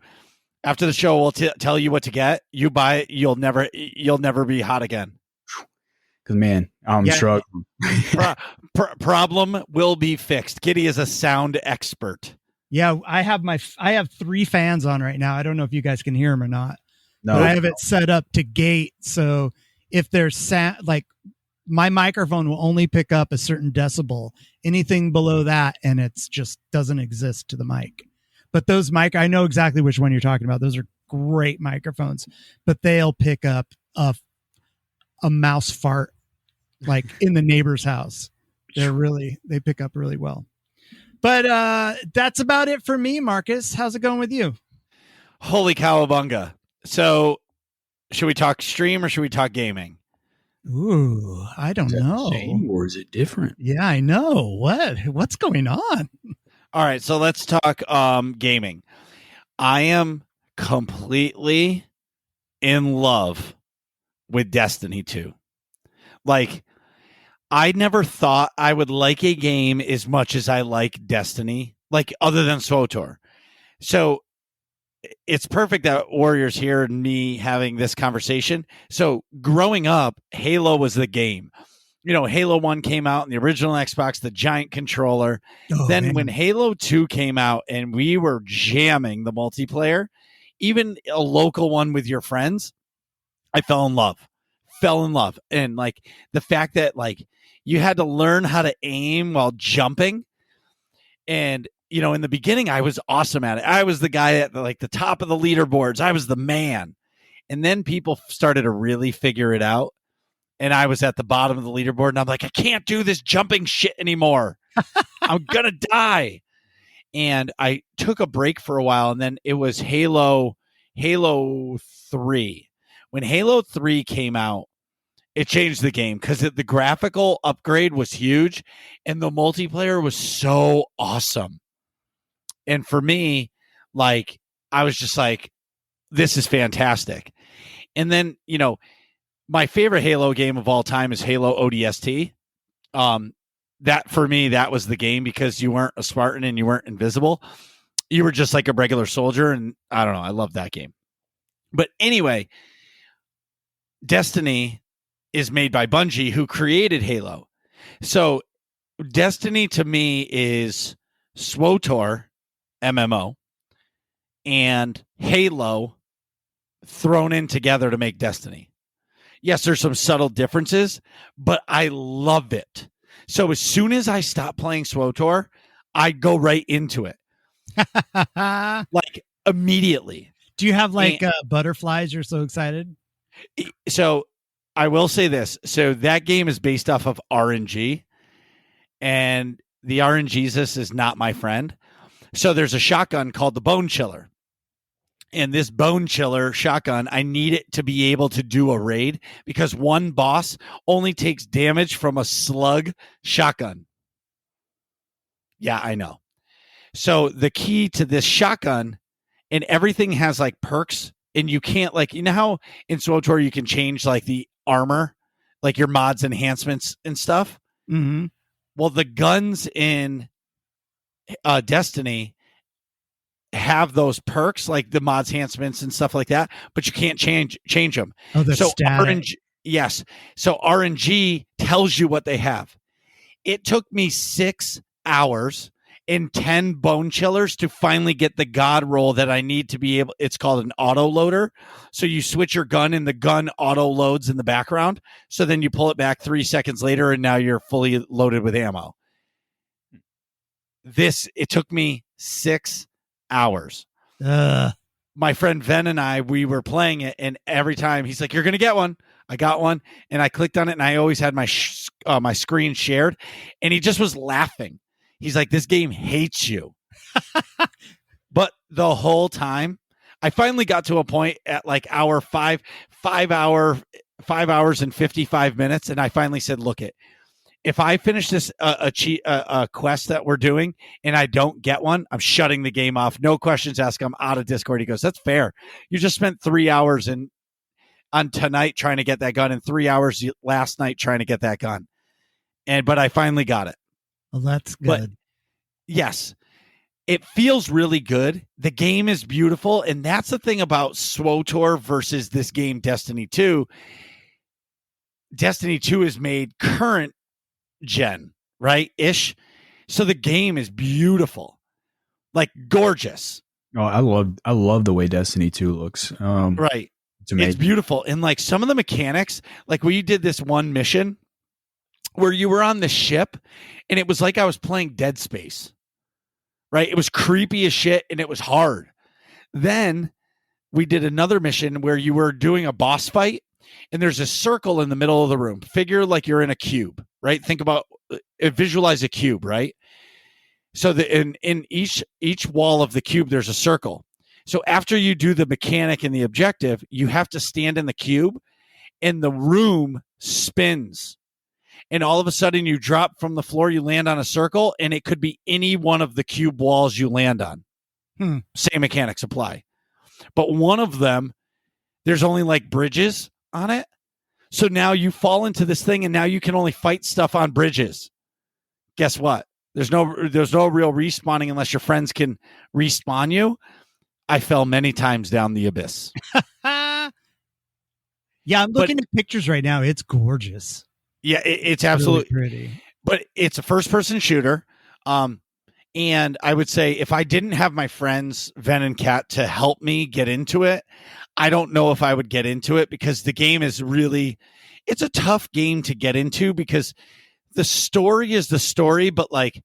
After the show, we'll tell you what to get. You buy it, you'll never be hot again. Because, man, I'm struggling. Problem will be fixed. Kitty is a sound expert. Yeah, I have 3 fans on right now. I don't know if you guys can hear them or not. No, but I have it set up to gate, so if there's like, my microphone will only pick up a certain decibel. Anything below that, and it's just doesn't exist to the mic. But those I know exactly which one you're talking about. Those are great microphones, but they'll pick up a mouse fart like in the neighbor's house. They pick up really well. But that's about it for me, Marcus. How's it going with you? Holy cowabunga. So should we talk stream or should we talk gaming? Ooh, I don't Is that the know. same or is it different? Yeah, I know. What's going on? All right, so let's talk gaming. I am completely in love with Destiny 2. Like, I never thought I would like a game as much as I like Destiny, like other than SWTOR. So it's perfect that Warrior's here and me having this conversation. So growing up, Halo was the game. You know, Halo 1 came out in the original Xbox, the giant controller. Oh, Then man. when Halo 2 came out and we were jamming the multiplayer, even a local one with your friends, I fell in love. And like the fact that like you had to learn how to aim while jumping. And, you know, in the beginning, I was awesome at it. I was the guy at like the top of the leaderboards. I was the man. And then people started to really figure it out. And I was at the bottom of the leaderboard and I'm like, I can't do this jumping shit anymore. I'm going to die. And I took a break for a while and then it was Halo 3. When Halo 3 came out, it changed the game because the graphical upgrade was huge and the multiplayer was so awesome. And for me, like, I was just like, this is fantastic. And then, you know, my favorite Halo game of all time is Halo ODST. That for me, that was the game because you weren't a Spartan and you weren't invisible. You were just like a regular soldier. And I don't know, I love that game. But anyway, Destiny is made by Bungie, who created Halo. So Destiny to me is SWTOR MMO and Halo thrown in together to make Destiny. Yes, there's some subtle differences, but I love it. So as soon as I stop playing SWTOR, I go right into it. Like immediately. Do you have like butterflies? You're so excited. So I will say this. So that game is based off of RNG, and the RNGesus is not my friend. So there's a shotgun called the Bone Chiller. And this Bone Chiller shotgun, I need it to be able to do a raid because one boss only takes damage from a slug shotgun. Yeah, I know. So the key to this shotgun, and everything has like perks, and you can't like, you know how in SWTOR you can change like the armor, like your mods enhancements and stuff? Mm-hmm. Well, the guns in Destiny have those perks like the mods enhancements and stuff like that, but you can't change them. Oh, they're so static. Yes. So RNG tells you what they have. It took me 6 hours and 10 bone chillers to finally get the god roll that I need to be able. It's called an auto loader. So you switch your gun and the gun auto loads in the background. So then you pull it back 3 seconds later and now you're fully loaded with ammo. It took me 6 hours. My friend Ven and I, we were playing it, and every time he's like, "You're gonna get one." I got one, and I clicked on it, and I always had my my screen shared, and he just was laughing. He's like, "This game hates you." But the whole time, I finally got to a point at like hour 5 hours and 55 minutes, and I finally said, "Look it. If I finish this a quest that we're doing and I don't get one, I'm shutting the game off. No questions asked. I'm out of Discord." He goes, "That's fair. You just spent 3 hours on tonight trying to get that gun and 3 hours last night trying to get that gun." But I finally got it. Well, that's good. But yes, it feels really good. The game is beautiful. And that's the thing about SWTOR versus this game, Destiny 2. Destiny 2 is made current gen, right? Ish. So the game is beautiful, like gorgeous. Oh, I love the way Destiny 2 looks. Right. It's beautiful. And like some of the mechanics, like we did this one mission where you were on the ship and it was like I was playing Dead Space, right? It was creepy as shit and it was hard. Then we did another mission where you were doing a boss fight and there's a circle in the middle of the room. Figure like you're in a cube, right? Think about, visualize a cube, right? So in each wall of the cube, there's a circle. So after you do the mechanic and the objective, you have to stand in the cube and the room spins. And all of a sudden you drop from the floor, you land on a circle, and it could be any one of the cube walls you land on. Same mechanics apply. But one of them, there's only like bridges on it. So now you fall into this thing and now you can only fight stuff on bridges. Guess what? There's no real respawning unless your friends can respawn you. I fell many times down the abyss. Yeah, I'm looking at pictures right now. It's gorgeous. Yeah, it's absolutely really pretty. But it's a first-person shooter. And I would say if I didn't have my friends, Ven and Kat, to help me get into it, I don't know if I would get into it because the game is really, it's a tough game to get into because the story is the story, but like,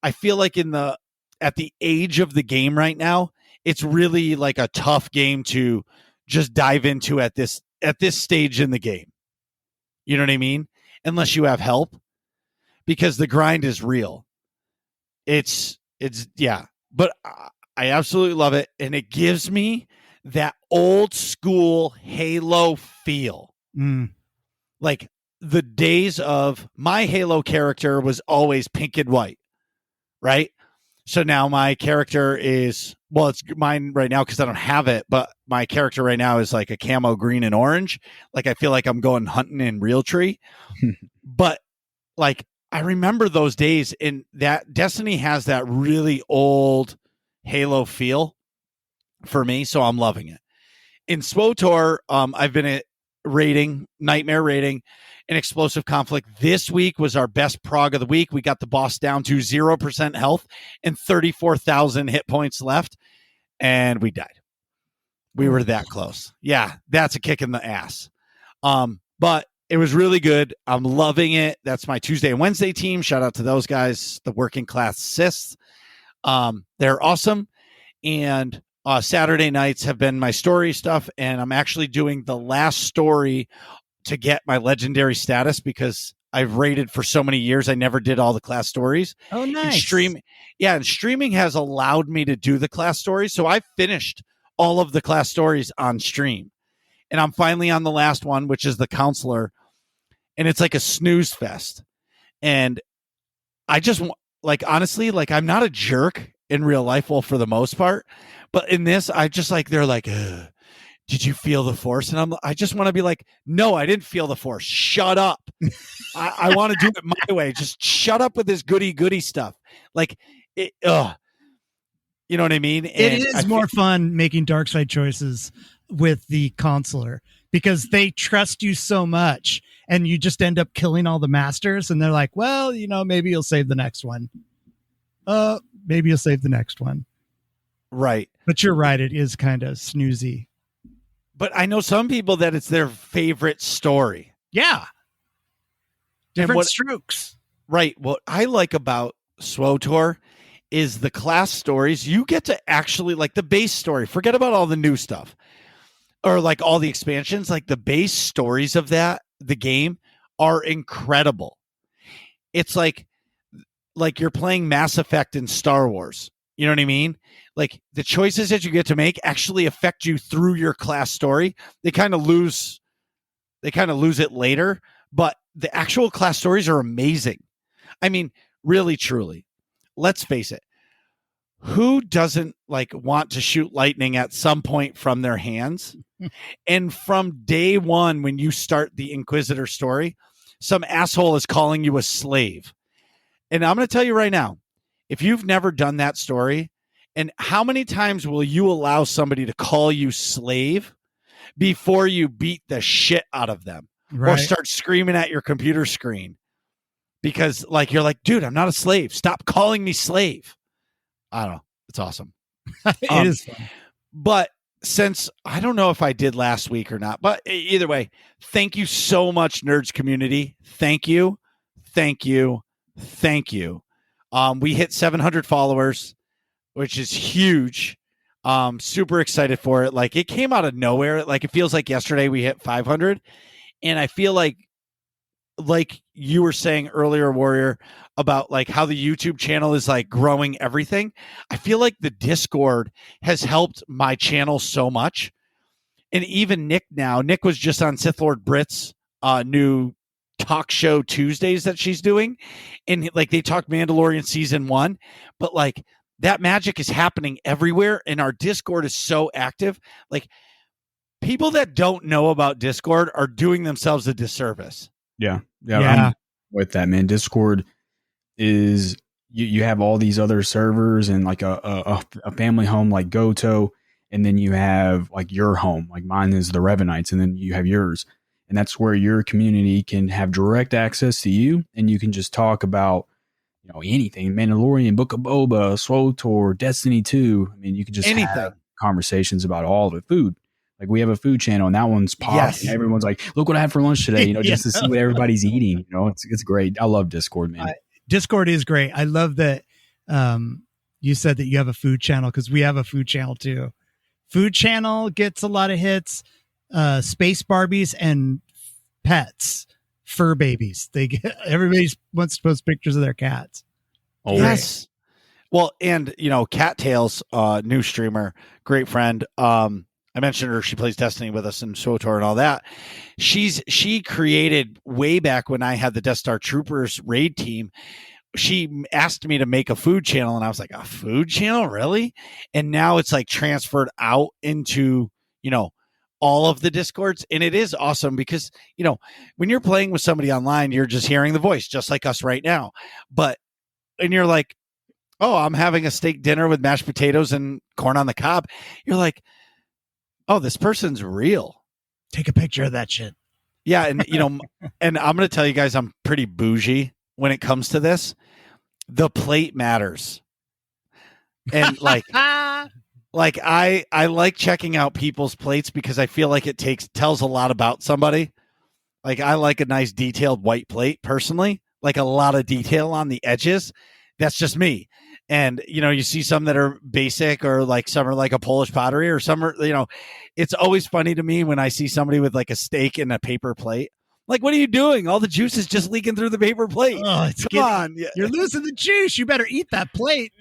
I feel like at the age of the game right now, it's really like a tough game to just dive into at this stage in the game. You know what I mean? Unless you have help, because the grind is real. It's yeah, but I absolutely love it, and it gives me that old school Halo feel. Like the days of my Halo character was always pink and white, right? So now my character is, well, it's mine right now because I don't have it, but my character right now is like a camo green and orange. Like I feel like I'm going hunting in Realtree, but like I remember those days, and that Destiny has that really old Halo feel for me, so I'm loving it. In SWTOR, I've been at Nightmare raiding, and Explosive Conflict. This week was our best prog of the week. We got the boss down to 0% health and 34,000 hit points left, and we died. We were that close. Yeah, that's a kick in the ass. But it was really good. I'm loving it. That's my Tuesday and Wednesday team. Shout out to those guys, the working class cis. They're awesome. And Saturday nights have been my story stuff. And I'm actually doing the last story to get my legendary status because I've raided for so many years. I never did all the class stories. Oh, nice. And streaming has allowed me to do the class stories. So I finished all of the class stories on stream. And I'm finally on the last one, which is the counselor. And it's like a snooze fest. And I just, like, honestly, like, I'm not a jerk in real life, well, for the most part. But in this, I just like, they're like, did you feel the force? And I just want to be like, no, I didn't feel the force. Shut up. I want to do it my way. Just shut up with this goody stuff. Like, you know what I mean? It is more fun making dark side choices with the consular because they trust you so much and you just end up killing all the masters. And they're like, well, you know, maybe you'll save the next one. Maybe you'll save the next one. Right. But you're right. It is kind of snoozy. But I know some people that it's their favorite story. Yeah. Different strokes. Right. What I like about SWTOR is the class stories. You get to actually, like, the base story. Forget about all the new stuff or like all the expansions. Like the base stories of the game are incredible. It's like you're playing Mass Effect in Star Wars. You know what I mean? Like the choices that you get to make actually affect you through your class story. They kind of lose it later, but the actual class stories are amazing. I mean, really, truly. Let's face it. Who doesn't like want to shoot lightning at some point from their hands? And from day one, when you start the Inquisitor story, some asshole is calling you a slave. And I'm going to tell you right now, if you've never done that story, and how many times will you allow somebody to call you slave before you beat the shit out of them or start screaming at your computer screen? Because like, you're like, dude, I'm not a slave. Stop calling me slave. I don't know. It's awesome. It is fun. But since I don't know if I did last week or not, but either way, thank you so much, Nerds community. Thank you. Thank you. Thank you. We hit 700 followers, which is huge. Super excited for it. Like it came out of nowhere. Like it feels like yesterday we hit 500. And I feel like like you were saying earlier, Warrior, about like how the YouTube channel is like growing everything. I feel like the Discord has helped my channel so much. And even Nick was just on Sith Lord Brit's new talk show Tuesdays that she's doing. And like they talked Mandalorian season 1, but like that magic is happening everywhere. And our Discord is so active. Like people that don't know about Discord are doing themselves a disservice. Yeah. I'm with that, man. Discord is you have all these other servers and like a family home like Goto, and then you have like your home, like mine is the Revenites, and then you have yours, and that's where your community can have direct access to you, and you can just talk about anything, Mandalorian, Book of Boba, SWTOR, Destiny 2. I mean, you can just have conversations about all of it. Food. Like we have a food channel and that one's popped. Yes. And everyone's like, look what I had for lunch today, just to see what everybody's eating. It's great. I love Discord, man. Discord is great. I love that you said that you have a food channel, because we have a food channel too. Food channel gets a lot of hits. Space Barbies and pets, fur babies. Everybody wants to post pictures of their cats. Oh, yes. Well, and Cattails, new streamer, great friend. I mentioned her. She plays Destiny with us in SWTOR and all that. She created way back when I had the Death Star Troopers raid team. She asked me to make a food channel, and I was like, a food channel, really? And now it's like transferred out into all of the Discords, and it is awesome because when you're playing with somebody online, you're just hearing the voice, just like us right now. And you're like, oh, I'm having a steak dinner with mashed potatoes and corn on the cob. You're like, oh, this person's real. Take a picture of that shit. Yeah. And, and I'm going to tell you guys, I'm pretty bougie when it comes to this. The plate matters. And like I like checking out people's plates because I feel like it tells a lot about somebody. Like I like a nice detailed white plate personally, like a lot of detail on the edges. That's just me. And, you see some that are basic, or like some are like a Polish pottery, or some are, it's always funny to me when I see somebody with like a steak in a paper plate. Like, what are you doing? All the juice is just leaking through the paper plate. Oh, Come on. You're losing the juice. You better eat that plate.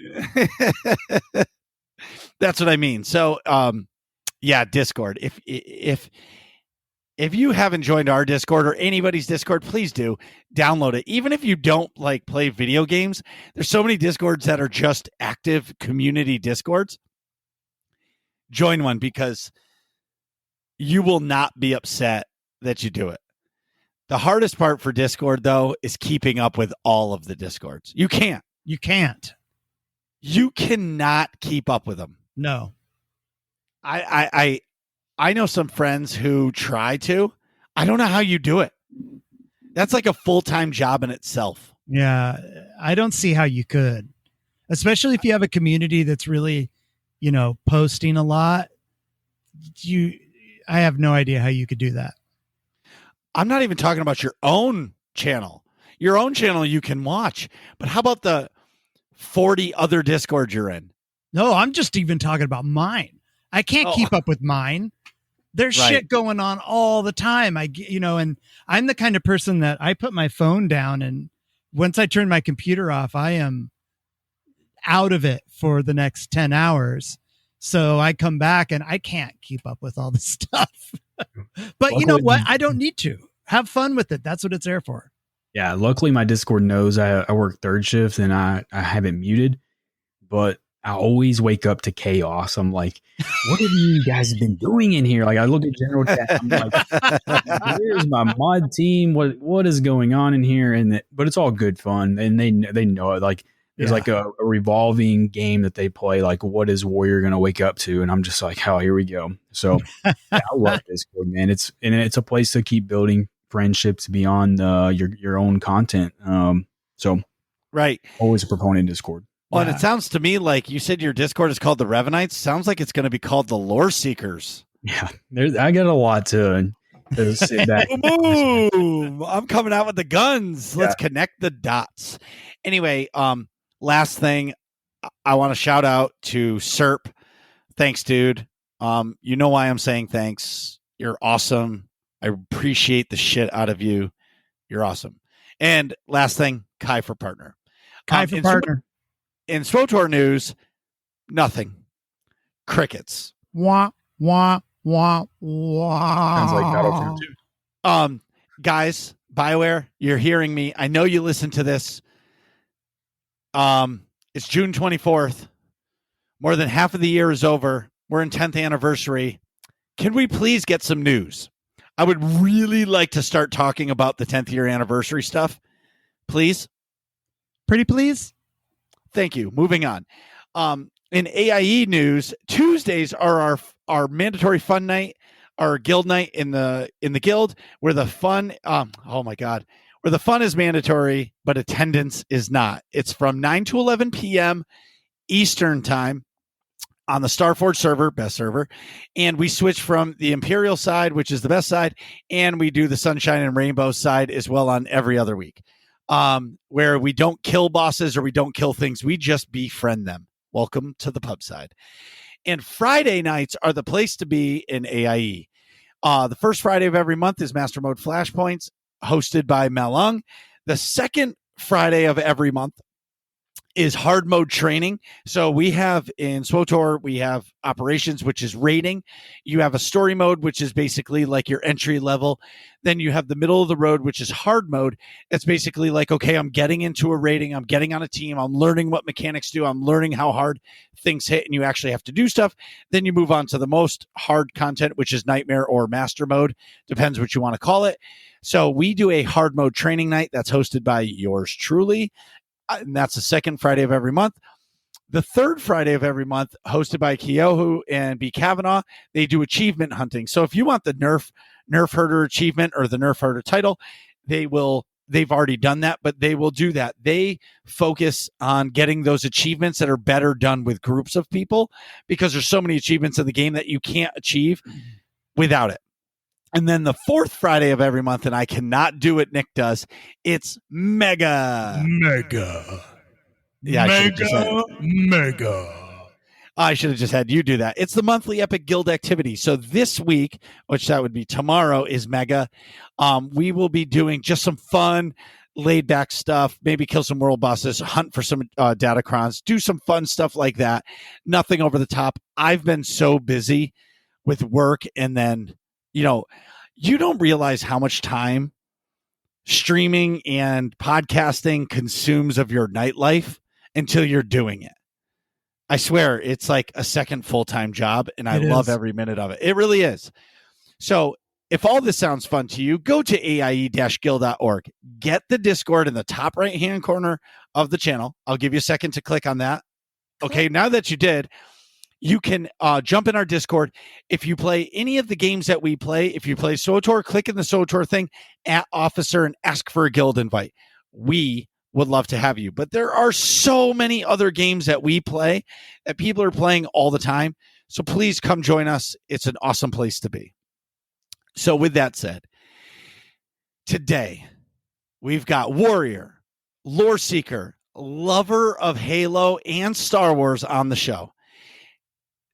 That's what I mean. So, Discord. If you haven't joined our Discord or anybody's Discord, please do download it. Even if you don't like play video games, there's so many Discords that are just active community Discords. Join one, because you will not be upset that you do it. The hardest part for Discord, though, is keeping up with all of the Discords. You can't. You cannot keep up with them. No. I know some friends who try to. I don't know how you do it. That's like a full-time job in itself. Yeah, I don't see how you could, especially if you have a community that's really, posting a lot. I have no idea how you could do that. I'm not even talking about your own channel. Your own channel you can watch, but how about the 40 other Discords you're in? No, I'm just even talking about mine. I can't keep up with mine. There's shit going on all the time. And I'm the kind of person that I put my phone down, and once I turn my computer off, I am out of it for the next 10 hours. So I come back and I can't keep up with all this stuff. But you know what? I don't need to. Have fun with it. That's what it's there for. Yeah. Luckily, my Discord knows I work third shift and I have it muted, but I always wake up to chaos. I'm like, what have you guys been doing in here? Like I look at general chat, I'm like, where's my mod team? What is going on in here? But it's all good fun. And they know it. Like there's like a revolving game that they play. Like, what is Warrior going to wake up to? And I'm just like, oh, here we go. So I love Discord, man. It's a place to keep building friendships beyond your own content. So right. Always a proponent of Discord. Well, and it sounds to me like you said your Discord is called the Revenites. Sounds like it's going to be called the Loreseekers. Yeah, I got a lot to sit back. Boom! I'm coming out with the guns. Let's connect the dots. Anyway, last thing, I want to shout out to Serp. Thanks, dude. You know why I'm saying thanks. You're awesome. I appreciate the shit out of you. You're awesome. And last thing, Kai for partner. Kai for partner. In SWTOR news, nothing. Crickets. Wah, wah, wah, wah. Sounds like Battlefront 2. Guys, BioWare, you're hearing me. I know you listen to this. It's June 24th. More than half of the year is over. We're in 10th anniversary. Can we please get some news? I would really like to start talking about the 10th year anniversary stuff. Please. Pretty please. Thank you. Moving on. In AIE news, Tuesdays are our mandatory fun night, our guild night in the guild, where the fun where the fun is mandatory, but attendance is not. It's from 9 to 11 p.m. Eastern time on the Starforge server, best server, and we switch from the Imperial side, which is the best side, and we do the Sunshine and Rainbow side as well on every other week, where we don't kill bosses or we don't kill things. We just befriend them. Welcome to the pub side. And Friday nights are the place to be in AIE. The first Friday of every month is Master Mode Flashpoints, hosted by Malung. The second Friday of every month is hard mode training. So we have in SWTOR, we have operations, which is raiding. You have a story mode, which is basically like your entry level. Then you have the middle of the road, which is hard mode. It's basically like, okay, I'm getting into a raiding. I'm getting on a team. I'm learning what mechanics do. I'm learning how hard things hit and you actually have to do stuff. Then you move on to the most hard content, which is nightmare or master mode. Depends what you want to call it. So we do a hard mode training night that's hosted by yours truly. And that's the second Friday of every month. The third Friday of every month, hosted by Keohu and B. Kavanaugh, they do achievement hunting. So if you want the Nerf Herder achievement or the Nerf Herder title, they've already done that, but they will do that. They focus on getting those achievements that are better done with groups of people, because there's so many achievements in the game that you can't achieve without it. And then the fourth Friday of every month, and I cannot do it, Nick does, it's Mega. Yeah, I should have just had you do that. It's the monthly Epic Guild activity. So this week, which that would be tomorrow, is Mega. We will be doing just some fun, laid back stuff, maybe kill some world bosses, hunt for some datacrons, do some fun stuff like that. Nothing over the top. I've been so busy with work, and then, you don't realize how much time streaming and podcasting consumes of your nightlife until you're doing it. I swear, it's like a second full-time job, and I love every minute of it. It really is. So if all this sounds fun to you, go to aie-guild.org. Get the Discord in the top right-hand corner of the channel. I'll give you a second to click on that. Okay, now that you did, you can jump in our Discord. If you play any of the games that we play, if you play SWTOR, click in the SWTOR thing, at Officer, and ask for a guild invite. We would love to have you. But there are so many other games that we play that people are playing all the time. So please come join us. It's an awesome place to be. So with that said, today we've got Warrior, Loreseeker, lover of Halo and Star Wars on the show.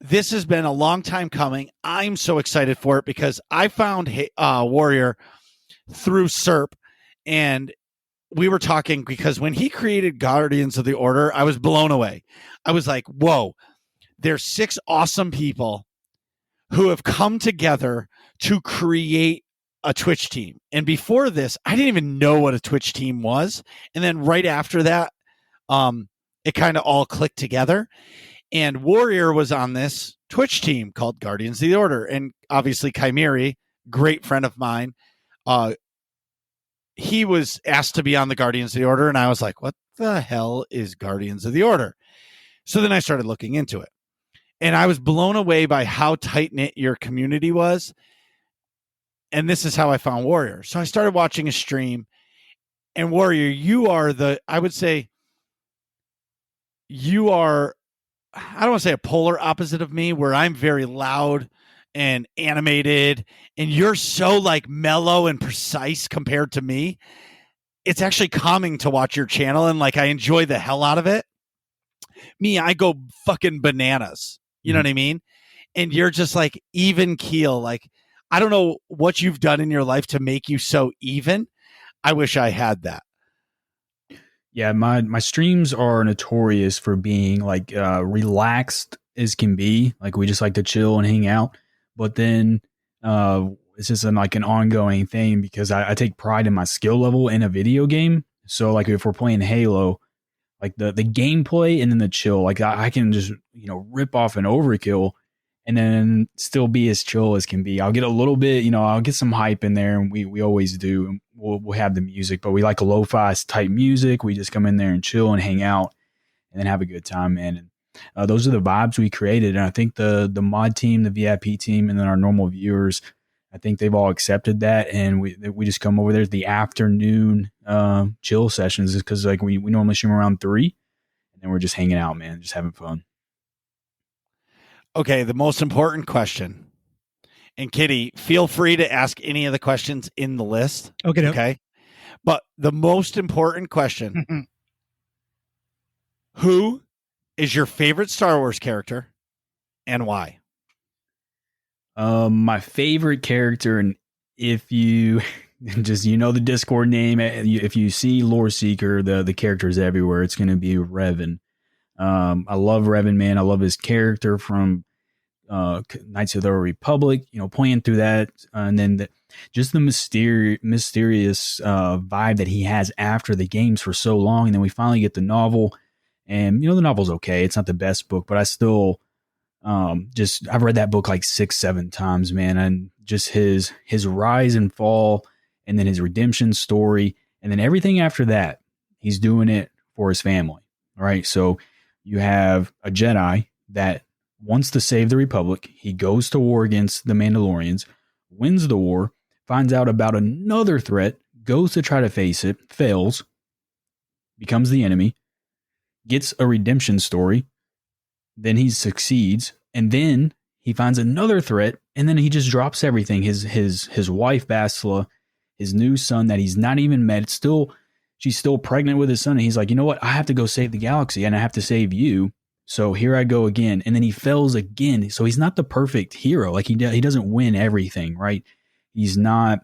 This has been a long time coming. I'm so excited for it because I found Warrior through SERP, and we were talking because when he created Guardians of the Order, I was blown away. I was like, whoa, there's 6 awesome people who have come together to create a Twitch team. And before this, I didn't even know what a Twitch team was. And then right after that, it kind of all clicked together. And Warrior was on this Twitch team called Guardians of the Order. And obviously Chimeri, great friend of mine, he was asked to be on the Guardians of the Order. And I was like, what the hell is Guardians of the Order? So then I started looking into it. And I was blown away by how tight-knit your community was. And this is how I found Warrior. So I started watching a stream. And Warrior, you are I would say, you are, I don't want to say a polar opposite of me, where I'm very loud and animated, and you're so like mellow and precise compared to me. It's actually calming to watch your channel, and like I enjoy the hell out of it. Me, I go fucking bananas. You know what I mean? And you're just like even keel. Like, I don't know what you've done in your life to make you so even. I wish I had that. Yeah, my streams are notorious for being like relaxed as can be. Like we just like to chill and hang out. But then it's just like an ongoing thing because I take pride in my skill level in a video game. So like if we're playing Halo, like the gameplay and then the chill, like I can just rip off an overkill and then still be as chill as can be. I'll get a little bit, I'll get some hype in there, and we always do. And we'll have the music, but we like a lo-fi type music. We just come in there and chill and hang out, and then have a good time, man. And those are the vibes we created. And I think the mod team, the VIP team, and then our normal viewers, I think they've all accepted that. And we just come over there the afternoon chill sessions because like we normally stream around 3, and then we're just hanging out, man, just having fun. Okay, the most important question. And Kitty, feel free to ask any of the questions in the list. Okay. Okay. But the most important question, who is your favorite Star Wars character and why? My favorite character, and if you just the Discord name, if you see Loreseeker, the characters everywhere, it's going to be Revan. I love Revan, man. I love his character from Knights of the Republic. Playing through that, and then just the mysterious vibe that he has after the games for so long, and then we finally get the novel, and the novel's okay. It's not the best book, but I still. I've read that book like 6-7 times, man, and just his rise and fall, and then his redemption story, and then everything after that, he's doing it for his family, right? So you have a Jedi that wants to save the Republic. He goes to war against the Mandalorians, wins the war, finds out about another threat, goes to try to face it, fails, becomes the enemy, gets a redemption story. Then he succeeds, and then he finds another threat, and then he just drops everything. His wife Bastila, his new son that he's not even met. She's still pregnant with his son, and he's like, you know what? I have to go save the galaxy, and I have to save you. So here I go again, and then he fails again. So he's not the perfect hero. Like he doesn't win everything, right? He's not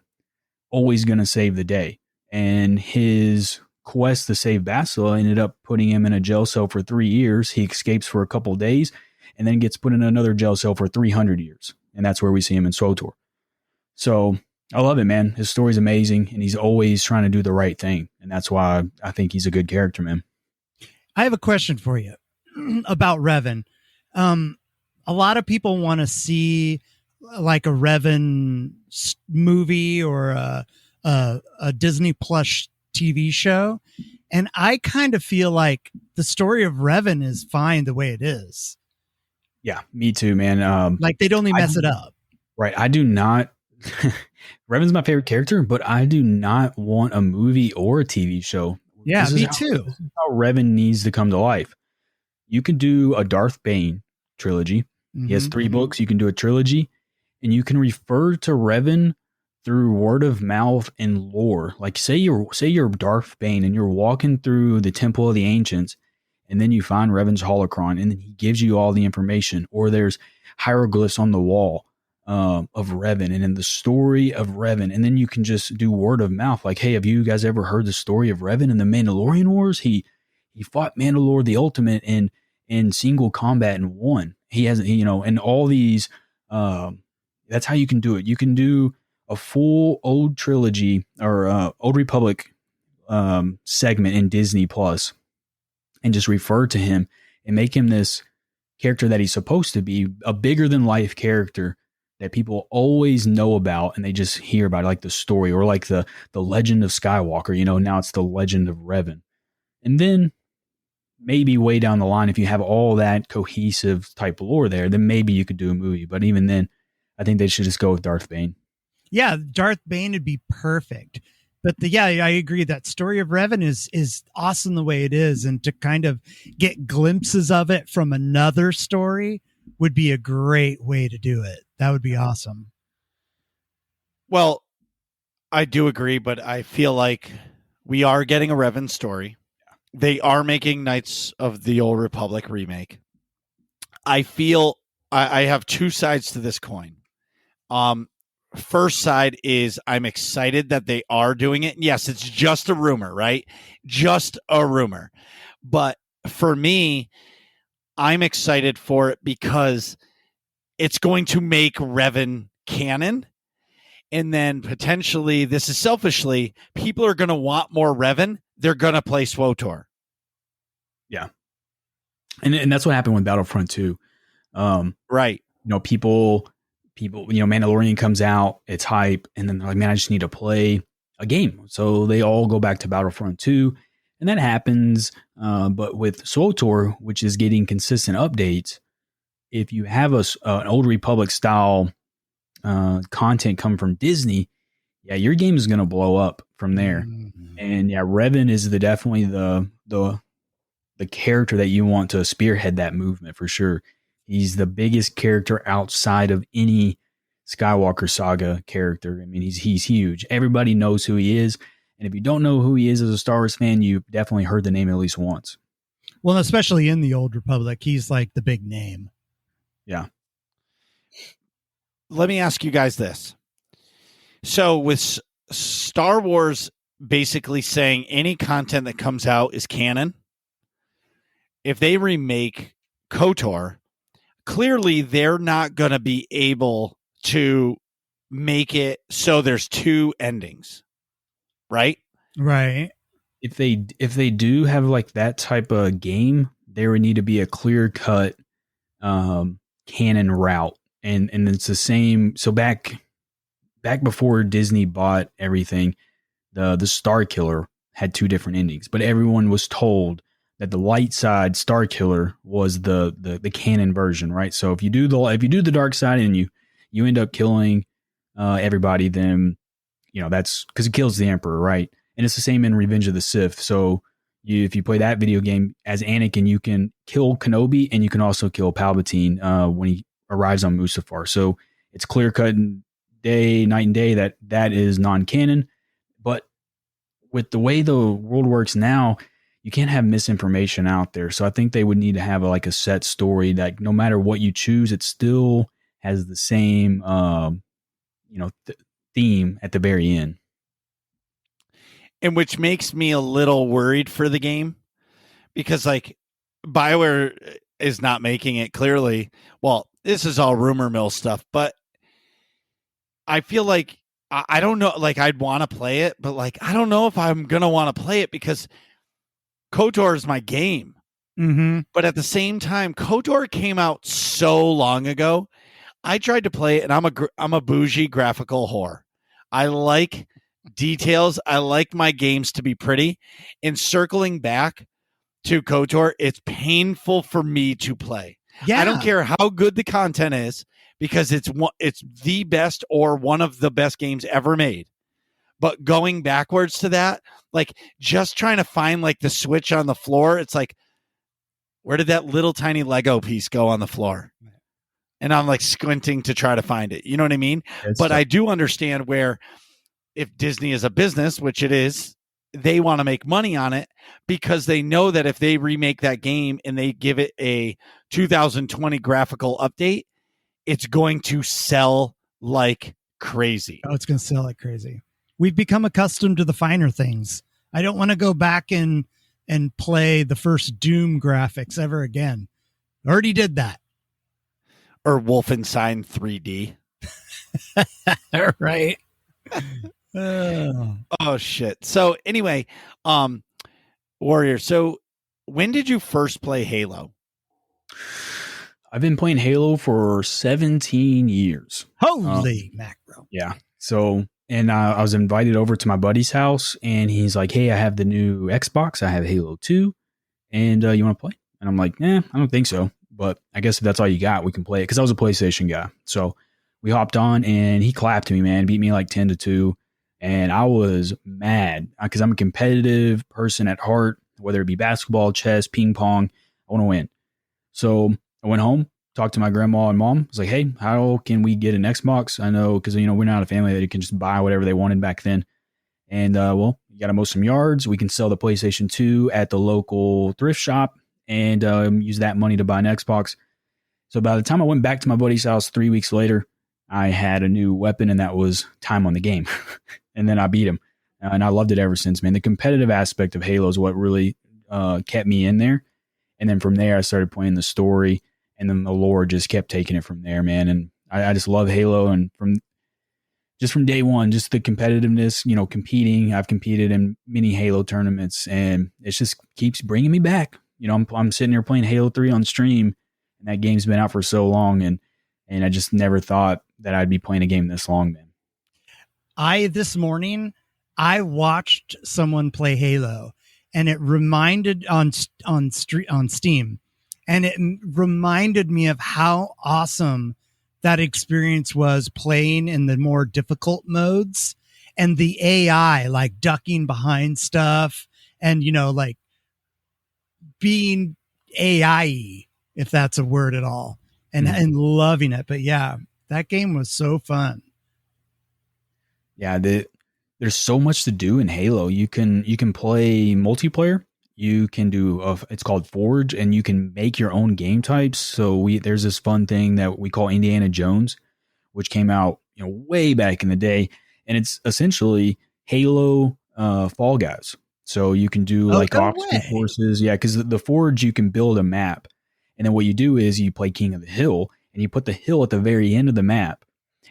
always going to save the day, and his quest to save Bastila ended up putting him in a jail cell for 3 years. He escapes for a couple of days and then gets put in another jail cell for 300 years. And that's where we see him in SWTOR. So I love it, man. His story's amazing, and he's always trying to do the right thing. And that's why I think he's a good character, man. I have a question for you about Revan. A lot of people want to see like a Revan movie or a Disney Plus TV show, and I kind of feel like the story of Revan is fine the way it is. Yeah, me too, man. Like they'd only mess it up. Right. I do not. Revan's my favorite character, but I do not want a movie or a TV show. Yeah, me too. This is how Revan needs to come to life. You can do a Darth Bane trilogy. He has 3 books. You can do a trilogy, and you can refer to Revan through word of mouth and lore. Like say you're Darth Bane and you're walking through the Temple of the Ancients, and then you find Revan's holocron, and then he gives you all the information. Or there's hieroglyphs on the wall of Revan, and in the story of Revan, and then you can just do word of mouth. Like, hey, have you guys ever heard the story of Revan in the Mandalorian Wars? He fought Mandalore the Ultimate in single combat and won. He has, and all these. That's how you can do it. You can do a full old trilogy or Old Republic segment in Disney Plus, and just refer to him and make him this character that he's supposed to be, a bigger than life character that people always know about, and they just hear about it, like the story or like the legend of Skywalker. Now it's the legend of Revan. And then maybe way down the line, if you have all that cohesive type lore there, then maybe you could do a movie. But even then, I think they should just go with Darth Bane. Yeah, Darth Bane would be perfect. But I agree that story of Revan is awesome the way it is, and to kind of get glimpses of it from another story would be a great way to do it. That would be awesome. Well, I do agree, but I feel like we are getting a Revan story. They are making Knights of the Old Republic remake. I feel I have 2 sides to this coin. first side is I'm excited that they are doing it. Yes, it's just a rumor, right? Just a rumor. But for me, I'm excited for it because it's going to make Revan canon. And then potentially, this is selfishly, people are going to want more Revan. They're going to play SWTOR. Yeah. And that's what happened with Battlefront 2. Right. People, Mandalorian comes out, it's hype, and then they're like, man, I just need to play a game. So they all go back to Battlefront 2, and that happens. But with SWTOR, which is getting consistent updates, if you have an Old Republic style content come from Disney, yeah, your game is going to blow up from there. Mm-hmm. And yeah, Revan is definitely the character that you want to spearhead that movement for sure. He's the biggest character outside of any Skywalker saga character. I mean, he's huge. Everybody knows who he is. And if you don't know who he is as a Star Wars fan, you definitely heard the name at least once. Well, especially in the Old Republic, he's like the big name. Yeah. Let me ask you guys this. So with Star Wars basically saying any content that comes out is canon, if they remake KOTOR, clearly they're not going to be able to make it so there's two endings, right? Right. If they do have like that type of game, there would need to be a clear cut canon route, and it's the same. So back before Disney bought everything, the Star Killer had two different endings, but everyone was told that the light side Star Killer was the canon version, right? So if you do the dark side and you end up killing everybody, then that's because it kills the Emperor, right? And it's the same in Revenge of the Sith. So if you play that video game as Anakin, you can kill Kenobi and you can also kill Palpatine when he arrives on Mustafar. So it's clear cut night and day that is non-canon. But with the way the world works now, you can't have misinformation out there. So I think they would need to have a set story that no matter what you choose, it still has the same, theme at the very end. And which makes me a little worried for the game because BioWare is not making it clearly. Well, this is all rumor mill stuff, but I feel like I don't know, I'd want to play it, but I don't know if I'm going to want to play it because KOTOR is my game. Mm-hmm. But at the same time, KOTOR came out so long ago. I tried to play it, and I'm a bougie graphical whore. I like details. I like my games to be pretty. And circling back to KOTOR, it's painful for me to play. Yeah. I don't care how good the content is because it's the best or one of the best games ever made. But going backwards to that, just trying to find the switch on the floor, it's where did that little tiny Lego piece go on the floor? And I'm squinting to try to find it. You know what I mean? But I do understand where if Disney is a business, which it is, they want to make money on it because they know that if they remake that game and they give it a 2020 graphical update, it's going to sell like crazy. Oh, it's going to sell like crazy. We've become accustomed to the finer things. I don't want to go back and play the first Doom graphics ever again. Already did that. Or Wolfenstein 3D. Right. Oh shit. So anyway, Warrior, so when did you first play Halo? I've been playing Halo for 17 years. Holy macro. Yeah. So, and I was invited over to my buddy's house and he's like, hey, I have the new Xbox. I have Halo 2 and you want to play? And I'm like, I don't think so. But I guess if that's all you got, we can play it. Because I was a PlayStation guy. So we hopped on and he clapped me, man. Beat me 10-2. And I was mad because I'm a competitive person at heart, whether it be basketball, chess, ping pong. I want to win. So I went home, talked to my grandma and mom. I was like, hey, how can we get an Xbox? I know because, we're not a family that you can just buy whatever they wanted back then. And, you got to mow some yards. We can sell the PlayStation 2 at the local thrift shop and use that money to buy an Xbox. So by the time I went back to my buddy's house 3 weeks later, I had a new weapon, and that was time on the game. And then I beat him. And I loved it ever since, man. The competitive aspect of Halo is what really kept me in there. And then from there, I started playing the story, and then the lore just kept taking it from there, man. And I just love Halo. And from day one, just the competitiveness, competing. I've competed in many Halo tournaments, and it just keeps bringing me back. I'm sitting here playing Halo 3 on stream, and that game's been out for so long, and I just never thought that I'd be playing a game this long, man. This morning, I watched someone play Halo, and it reminded on Steam, and it reminded me of how awesome that experience was playing in the more difficult modes, and the AI like ducking behind stuff, and like being AI, if that's a word at all, and loving it. But yeah, that game was so fun. Yeah, there's so much to do in Halo. You can play multiplayer. You can do it's called Forge, and you can make your own game types. So there's this fun thing that we call Indiana Jones, which came out way back in the day, and it's essentially Halo Fall Guys. So you can do obstacle courses, yeah. Because the Forge, you can build a map, and then what you do is you play King of the Hill, and you put the hill at the very end of the map,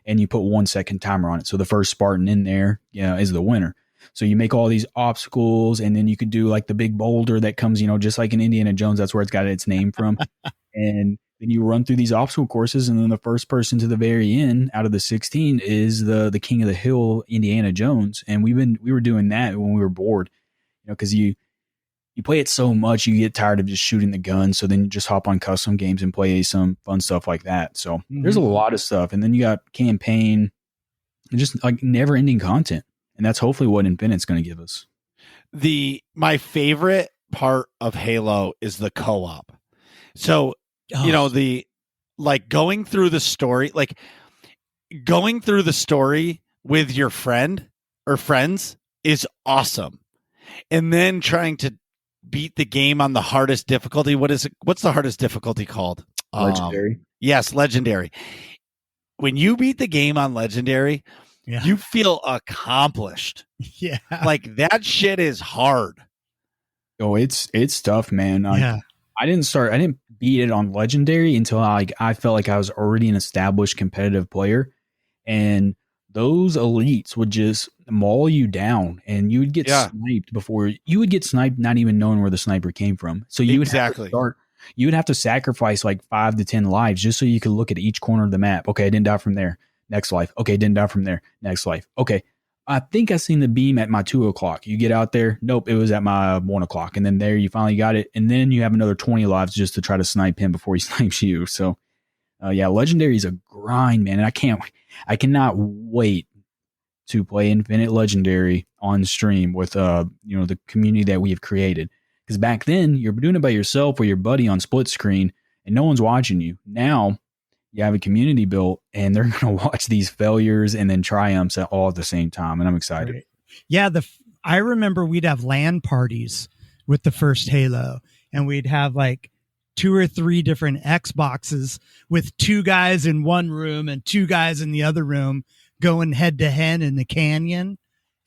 and you put 1 second timer on it. So the first Spartan in there is the winner. So you make all these obstacles, and then you could do like the big boulder that comes, just like in Indiana Jones. That's where it's got its name from. And then you run through these obstacle courses, and then the first person to the very end out of the 16 is the King of the Hill, Indiana Jones. And we were doing that when we were bored, because you play it so much, you get tired of just shooting the gun. So then you just hop on custom games and play some fun stuff like that. So there's a lot of stuff. And then you got campaign and just like never ending content. And that's hopefully what Infinite's going to give us. My favorite part of Halo is the co-op. So, going through the story with your friend or friends is awesome. And then trying to beat the game on the hardest difficulty. What's the hardest difficulty called? Legendary. Yes, Legendary. When you beat the game on Legendary, you feel accomplished. Yeah. Like that shit is hard. Oh, it's tough, man. I didn't beat it on Legendary until I felt like I was already an established competitive player, and those elites would just maul you down, and you would get sniped before you would get sniped, not even knowing where the sniper came from. So you would have to sacrifice like 5 to 10 lives just so you could look at each corner of the map. Okay, I didn't die from there. Next life. Okay, didn't die from there. Next life. Okay, I think I seen the beam at my 2 o'clock. You get out there. Nope, it was at my 1 o'clock. And then there you finally got it. And then you have another 20 lives just to try to snipe him before he snipes you. So, Legendary is a grind, man. And I cannot wait to play Infinite Legendary on stream with, the community that we have created. Because back then, you're doing it by yourself or your buddy on split screen, and no one's watching you. Now, you have a community built, and they're going to watch these failures and then triumphs all at the same time. And I'm excited. Right. Yeah. I remember we'd have LAN parties with the first Halo, and we'd have like 2 or 3 different Xboxes with 2 guys in one room and 2 guys in the other room going head to head in the canyon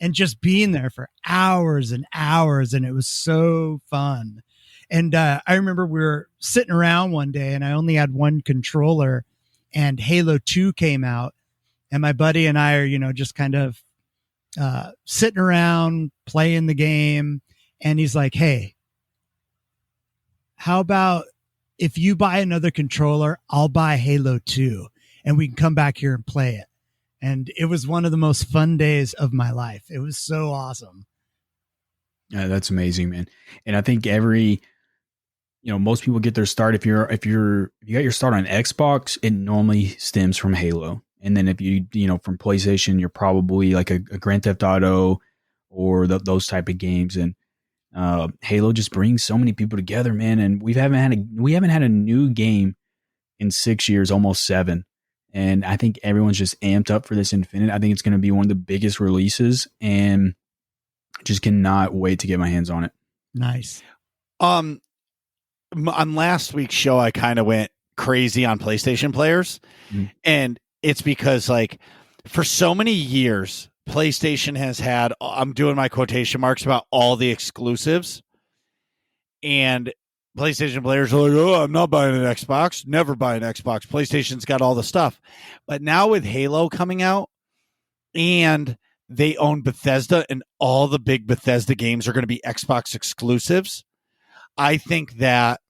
and just being there for hours and hours. And it was so fun. And I remember we were sitting around one day, and I only had one controller, and Halo 2 came out, and my buddy and I are, just kind of sitting around playing the game. And he's like, hey, how about if you buy another controller, I'll buy Halo 2 and we can come back here and play it. And it was one of the most fun days of my life. It was so awesome. Yeah, that's amazing, man. And I think most people get their start. If you got your start on Xbox, it normally stems from Halo. And then if you from PlayStation, you're probably like a Grand Theft Auto or those type of games. And Halo just brings so many people together, man. And we haven't had a new game in 6 years, almost 7. And I think everyone's just amped up for this Infinite. I think it's going to be one of the biggest releases, and just cannot wait to get my hands on it. Nice. On last week's show, I kind of went crazy on PlayStation players, and it's because like for so many years, PlayStation has had, I'm doing my quotation marks about all the exclusives, and PlayStation players are like, oh, I'm not buying an Xbox, never buy an Xbox. PlayStation's got all the stuff. But now with Halo coming out, and they own Bethesda, and all the big Bethesda games are going to be Xbox exclusives, I think that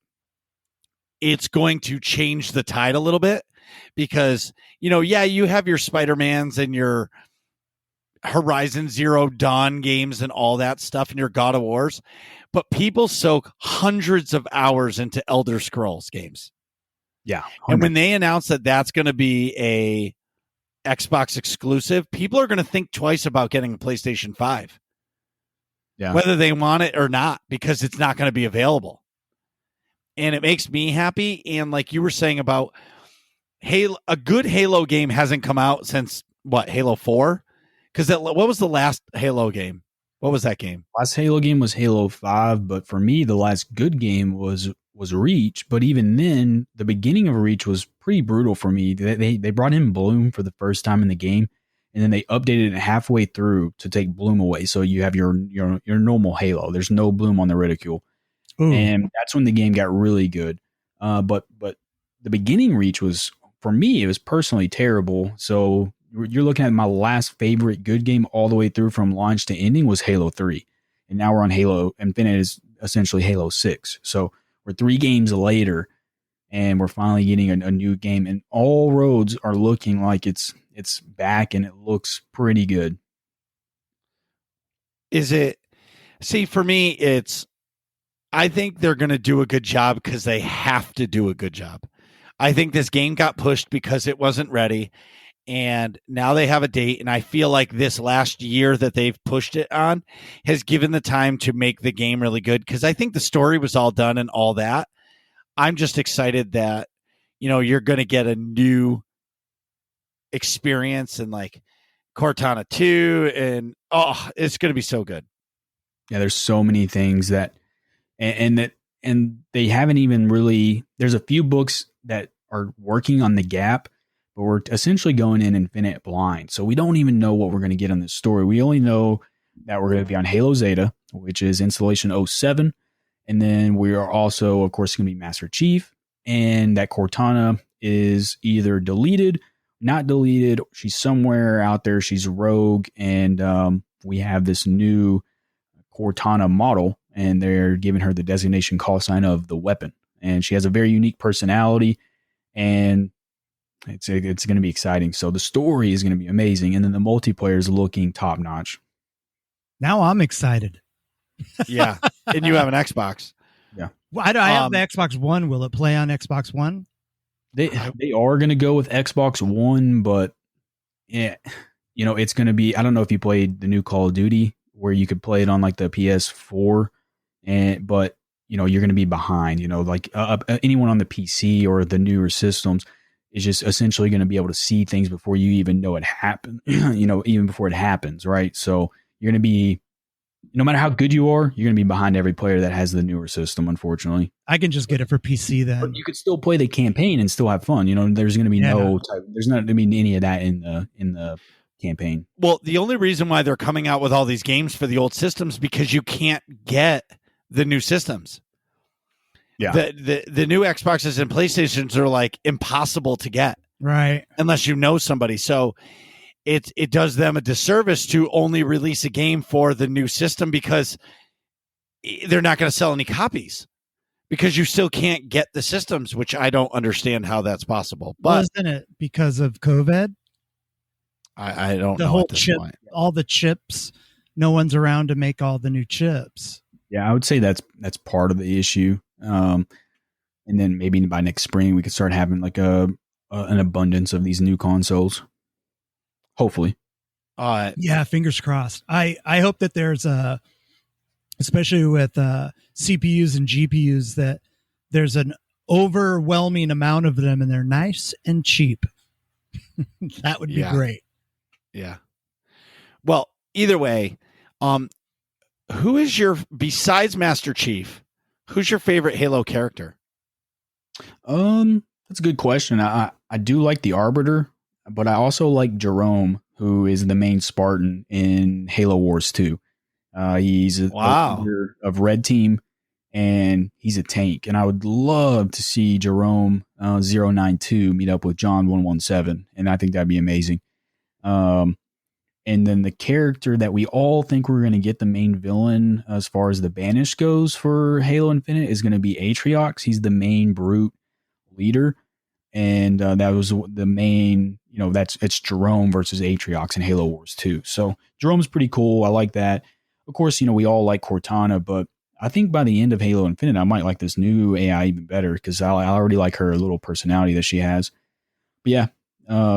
it's going to change the tide a little bit because, yeah, you have your Spider-Mans and your Horizon Zero Dawn games and all that stuff and your God of Wars, but people soak hundreds of hours into Elder Scrolls games. Yeah. 100. And when they announce that that's going to be a Xbox exclusive, people are going to think twice about getting a PlayStation 5. Yeah. Whether they want it or not, because it's not going to be available. And it makes me happy. And like you were saying about Halo, a good Halo game hasn't come out since what, Halo 4? Because what was the last Halo game? What was that game? Last Halo game was Halo 5, but for me, the last good game was Reach. But even then, the beginning of Reach was pretty brutal for me. They brought in Bloom for the first time in the game, and then they updated it halfway through to take Bloom away. So you have your normal Halo. There's no Bloom on the Reticule. Ooh. And that's when the game got really good. But the beginning Reach was, for me, it was personally terrible. So you're looking at my last favorite good game all the way through from launch to ending was Halo 3. And now we're on Halo Infinite, is essentially Halo 6. So we're 3 games later, and we're finally getting a new game. And all roads are looking like it's back, and it looks pretty good. Is it? See, for me, I think they're going to do a good job because they have to do a good job. I think this game got pushed because it wasn't ready, and now they have a date, and I feel like this last year that they've pushed it on has given the time to make the game really good, because I think the story was all done and all that. I'm just excited that, you're going to get a new experience and like Cortana 2, and it's going to be so good. Yeah, there's so many things that and they haven't even really, there's a few books that are working on the gap, but we're essentially going in Infinite blind. So we don't even know what we're going to get on this story. We only know that we're going to be on Halo Zeta, which is installation 07. And then we are also, of course, going to be Master Chief, and that Cortana is either deleted, not deleted. She's somewhere out there. She's rogue. And we have this new Cortana model, and they're giving her the designation call sign of the weapon. And she has a very unique personality, and it's going to be exciting. So the story is going to be amazing, and then the multiplayer is looking top notch. Now I'm excited. Yeah, and you have an Xbox. Yeah, well, I have the Xbox One. Will it play on Xbox One? They are going to go with Xbox One, but yeah, it's going to be. I don't know if you played the new Call of Duty where you could play it on like the PS4, but you're going to be behind. Like anyone on the PC or the newer systems is just essentially going to be able to see things before you even know it happened. Even before it happens, right? So you're going to be, no matter how good you are, you're going to be behind every player that has the newer system, unfortunately. I can just get it for PC then. But you could still play the campaign and still have fun. There's going to be there's not going to be any of that in the campaign. Well, the only reason why they're coming out with all these games for the old systems because you can't get the new systems. Yeah. The new Xboxes and PlayStations are like impossible to get. Right. Unless you know somebody. So it does them a disservice to only release a game for the new system because they're not going to sell any copies because you still can't get the systems, which I don't understand how that's possible. But isn't it because of COVID? I don't the know whole at this chip, point. all the chips. No one's around to make all the new chips. Yeah, I would say that's part of the issue. And then maybe by next spring we could start having like an abundance of these new consoles. Hopefully. Yeah, fingers crossed. I hope that there's especially with CPUs and GPUs, that there's an overwhelming amount of them and they're nice and cheap. That would be great. Yeah. Well, either way, who is besides Master Chief, who's your favorite Halo character? That's a good question. I do like the Arbiter. but I also like Jerome, who is the main Spartan in Halo Wars 2. He's the Wow. leader of Red Team, and he's a tank. And I would love to see Jerome 092 meet up with John 117, and I think that'd be amazing. And then the character that we all think we're going to get the main villain as far as the Banish goes for Halo Infinite is going to be Atriox. He's the main brute leader. And that was the main, it's Jerome versus Atriox in Halo Wars 2. So Jerome's pretty cool. I like that. Of course, we all like Cortana, but I think by the end of Halo Infinite, I might like this new AI even better because I already like her little personality that she has. But yeah,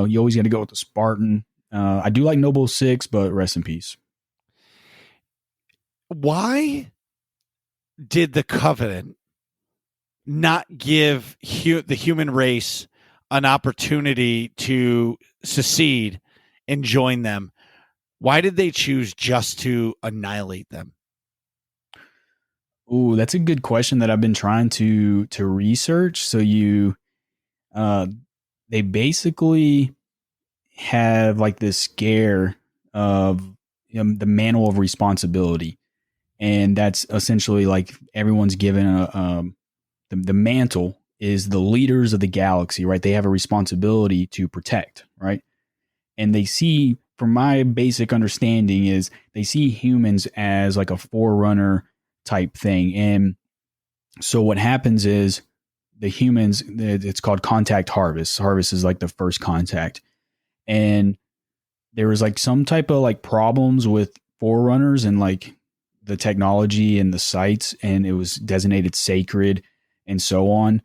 you always got to go with the Spartan. I do like Noble 6, but rest in peace. Why did the Covenant not give the human race an opportunity to secede and join them? Why did they choose just to annihilate them? Ooh, that's a good question that I've been trying to research. So they basically have like this scare of the manual of responsibility, and that's essentially like everyone's given the mantle is the leaders of the galaxy, right? They have a responsibility to protect, right? And they see, from my basic understanding, is they see humans as like a forerunner type thing. And so what happens is the humans, it's called contact harvest. Harvest is like the first contact. And there was like some type of like problems with forerunners and like the technology and the sites, and it was designated sacred and so on.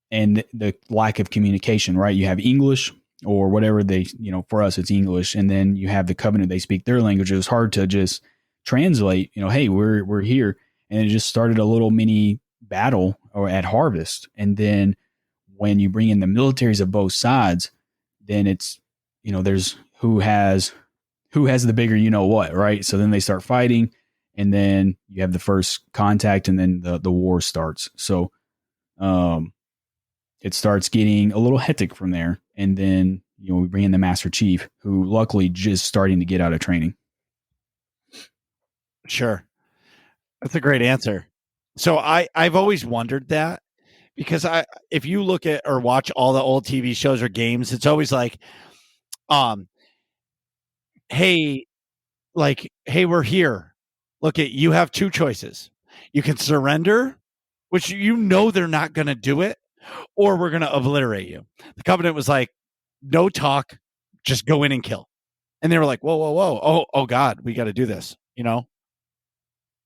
And the lack of communication, right? You have English or whatever they, for us, it's English. And then you have the Covenant, they speak their language. It was hard to just translate, hey, we're here. And it just started a little mini battle or at Harvest. And then when you bring in the militaries of both sides, then it's, there's who has the bigger, what, right? So then they start fighting, and then you have the first contact, and then the war starts. So, it starts getting a little hectic from there. And then, we bring in the Master Chief, who luckily just starting to get out of training. Sure. That's a great answer. So I've always wondered that, because if you look at or watch all the old TV shows or games, it's always like, hey, we're here. Look, you have two choices. You can surrender, which they're not going to do it, or we're going to obliterate you. The Covenant was like, no talk, just go in and kill. And they were like, whoa, whoa, whoa. Oh God, we got to do this,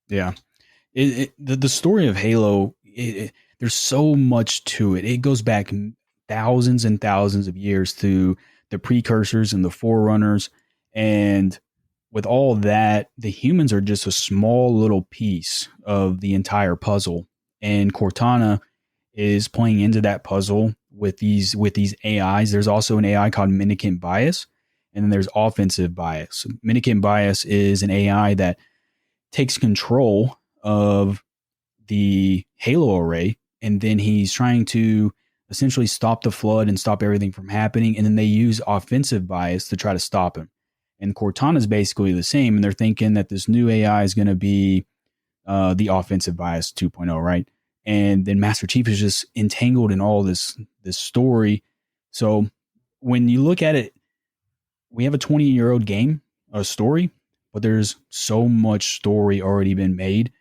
Yeah. The story of Halo, there's so much to it. It goes back thousands and thousands of years to the precursors and the forerunners. And with all that, the humans are just a small little piece of the entire puzzle. And Cortana is playing into that puzzle with these AIs. There's also an AI called Mendicant Bias, and then there's offensive bias. Mendicant Bias is an AI that takes control of the Halo array, and then he's trying to essentially stop the flood and stop everything from happening. And then they use offensive bias to try to stop him. And Cortana is basically the same. And they're thinking that this new AI is going to be the offensive bias 2.0, right? And then Master Chief is just entangled in all this story. So when you look at it, we have a 20-year-old game, a story, but there's so much story already been made.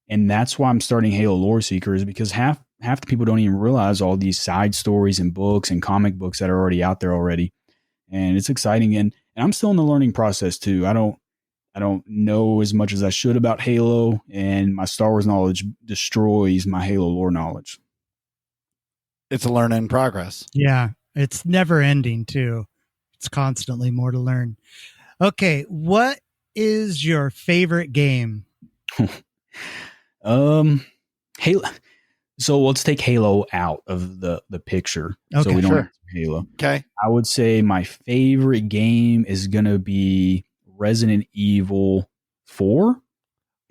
And that's why I'm starting Halo Loreseeker, is because half the people don't even realize all these side stories and books and comic books that are already out there already. And it's exciting. And I'm still in the learning process too. I don't know as much as I should about Halo, and my Star Wars knowledge destroys my Halo lore knowledge. It's a learn in progress. Yeah. It's never ending too. It's constantly more to learn. Okay. What is your favorite game? Halo. So let's take Halo out of the picture. Okay, so we don't sure. have Halo. Okay. I would say my favorite game is gonna be Resident Evil 4.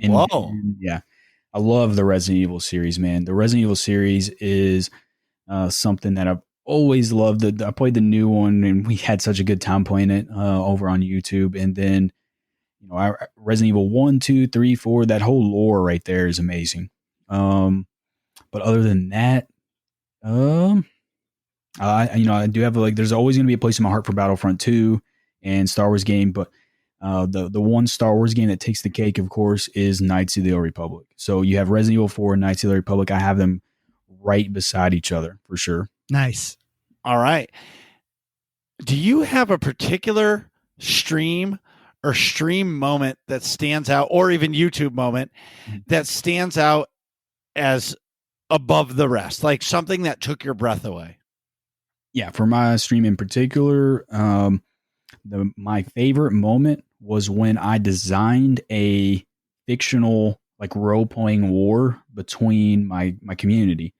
Whoa. Yeah, I love the Resident Evil series, man. The Resident Evil series is something that always loved it. I played the new one, and we had such a good time playing it over on YouTube. And then, Resident Evil 1, 2, 3, 4, that whole lore right there is amazing. But other than that, I do have there's always going to be a place in my heart for Battlefront 2 and Star Wars game, but the one Star Wars game that takes the cake, of course, is Knights of the Old Republic. So you have Resident Evil 4 and Knights of the Old Republic. I have them right beside each other for sure. Nice. All right. Do you have a particular stream or stream moment that stands out, or even YouTube moment that stands out as above the rest, like something that took your breath away? Yeah, for my stream in particular, my favorite moment was when I designed a fictional role playing war between my community,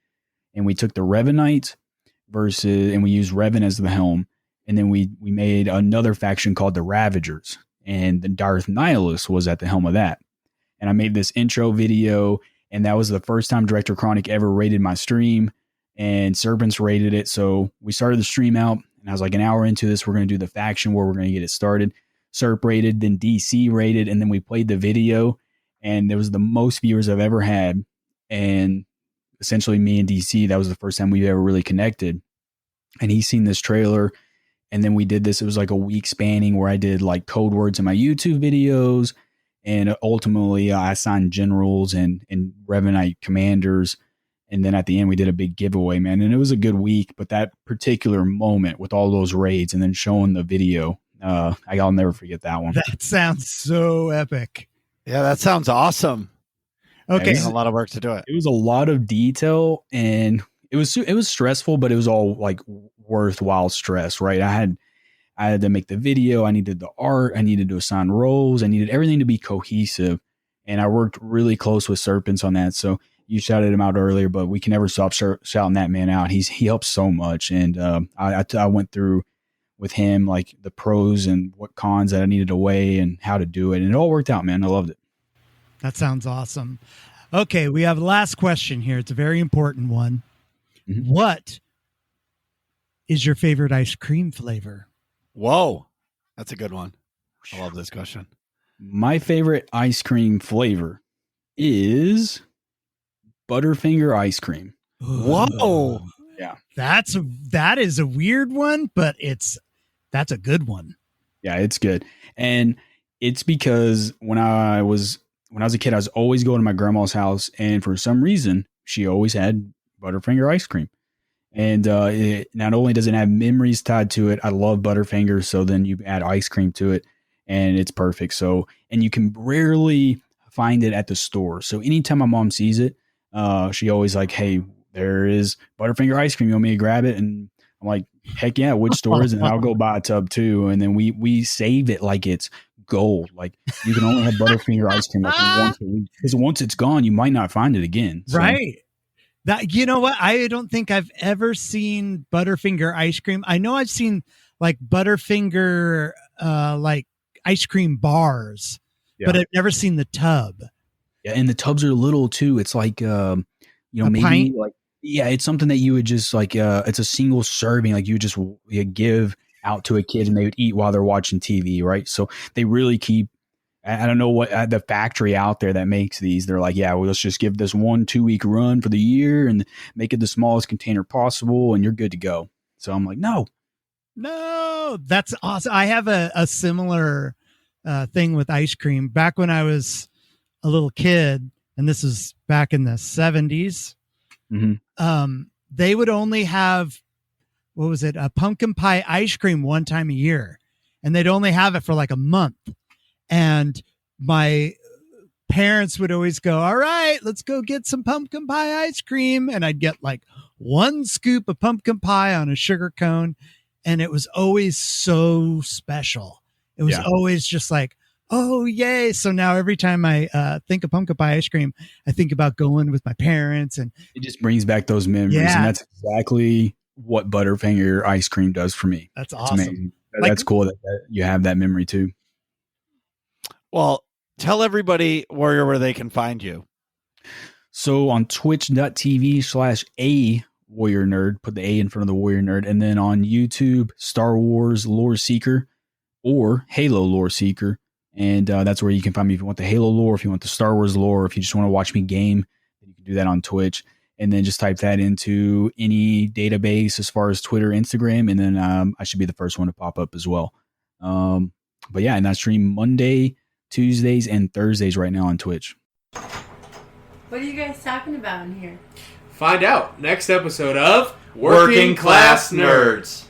and we took the Revenites and we used Revan as the helm, and then we made another faction called the Ravagers, and the Darth Nihilus was at the helm of that. And I made this intro video, and that was the first time Director Chronic ever rated my stream, and Serpents rated it. So we started the stream out, and I was like, an hour into this, we're going to do the faction war. We're going to get it started. Serp rated, then DC rated, and then we played the video, and it was the most viewers I've ever had. And essentially me and DC, that was the first time we ever really connected. And he's seen this trailer, and then we did this. It was like a week spanning where I did code words in my YouTube videos, and ultimately I assigned generals and Revenite commanders. And then at the end, we did a big giveaway, man. And it was a good week. But that particular moment with all those raids and then showing the video, I'll never forget that one. That sounds so epic. Yeah, that sounds awesome. Okay. Yeah, a lot of work to do it. It was a lot of detail, and it was stressful, but it was all worthwhile stress, right? I had to make the video. I needed the art. I needed to assign roles. I needed everything to be cohesive. And I worked really close with Serpents on that. So you shouted him out earlier, but we can never stop shouting that man out. He helps so much. And I went through with him the pros and what cons that I needed to weigh and how to do it. And it all worked out, man. I loved it. That sounds awesome. Okay, we have the last question here. It's a very important one. Mm-hmm. What is your favorite ice cream flavor? Whoa, that's a good one. I love this question. My favorite ice cream flavor is Butterfinger ice cream. Whoa. Yeah. That is a weird one, but that's a good one. Yeah, it's good. And it's because when I was a kid, I was always going to my grandma's house, and for some reason, she always had Butterfinger ice cream. And it not only does it have memories tied to it, I love Butterfinger. So then you add ice cream to it, and it's perfect. So, and you can rarely find it at the store. So anytime my mom sees it, she always hey, there is Butterfinger ice cream. You want me to grab it? And I'm like, heck yeah, which store is it? And I'll go buy a tub too. And then we save it like it's gold. You can only have Butterfinger ice cream once a week, because once it's gone, you might not find it again. So. Right. That, you know what? I don't think I've ever seen Butterfinger ice cream. I know I've seen Butterfinger ice cream bars, but I've never seen the tub. Yeah, and the tubs are little too. It's maybe pint? It's something that you would just it's a single serving, you would just give out to a kid and they would eat while they're watching TV, right? So they really keep, I don't know what the factory out there that makes these. They're well, let's just give this 1-2 week run for the year and make it the smallest container possible, and you're good to go. So I'm no, that's awesome. I have a similar thing with ice cream. Back when I was a little kid, and this is back in the 70s, they would only have, a pumpkin pie ice cream one time a year, and they'd only have it for a month. And my parents would always go, all right, let's go get some pumpkin pie ice cream. And I'd get one scoop of pumpkin pie on a sugar cone. And it was always so special. It was always just oh, yay. So now every time I think of pumpkin pie ice cream, I think about going with my parents. And it just brings back those memories. Yeah. And that's exactly what Butterfinger ice cream does for me. That's awesome. Amazing. That's cool that you have that memory too. Well, tell everybody, Warrior, where they can find you. So on twitch.tv/aWarriorNerd, Warrior Nerd. Put the A in front of the Warrior Nerd. And then on YouTube, Star Wars Loreseeker or Halo Loreseeker. And that's where you can find me if you want the Halo lore, if you want the Star Wars lore, if you just want to watch me game, then you can do that on Twitch. And then just type that into any database as far as Twitter, Instagram, and then I should be the first one to pop up as well. But yeah, and I stream Monday, Tuesdays, and Thursdays right now on Twitch. What are you guys talking about in here? Find out next episode of Working Class Nerds.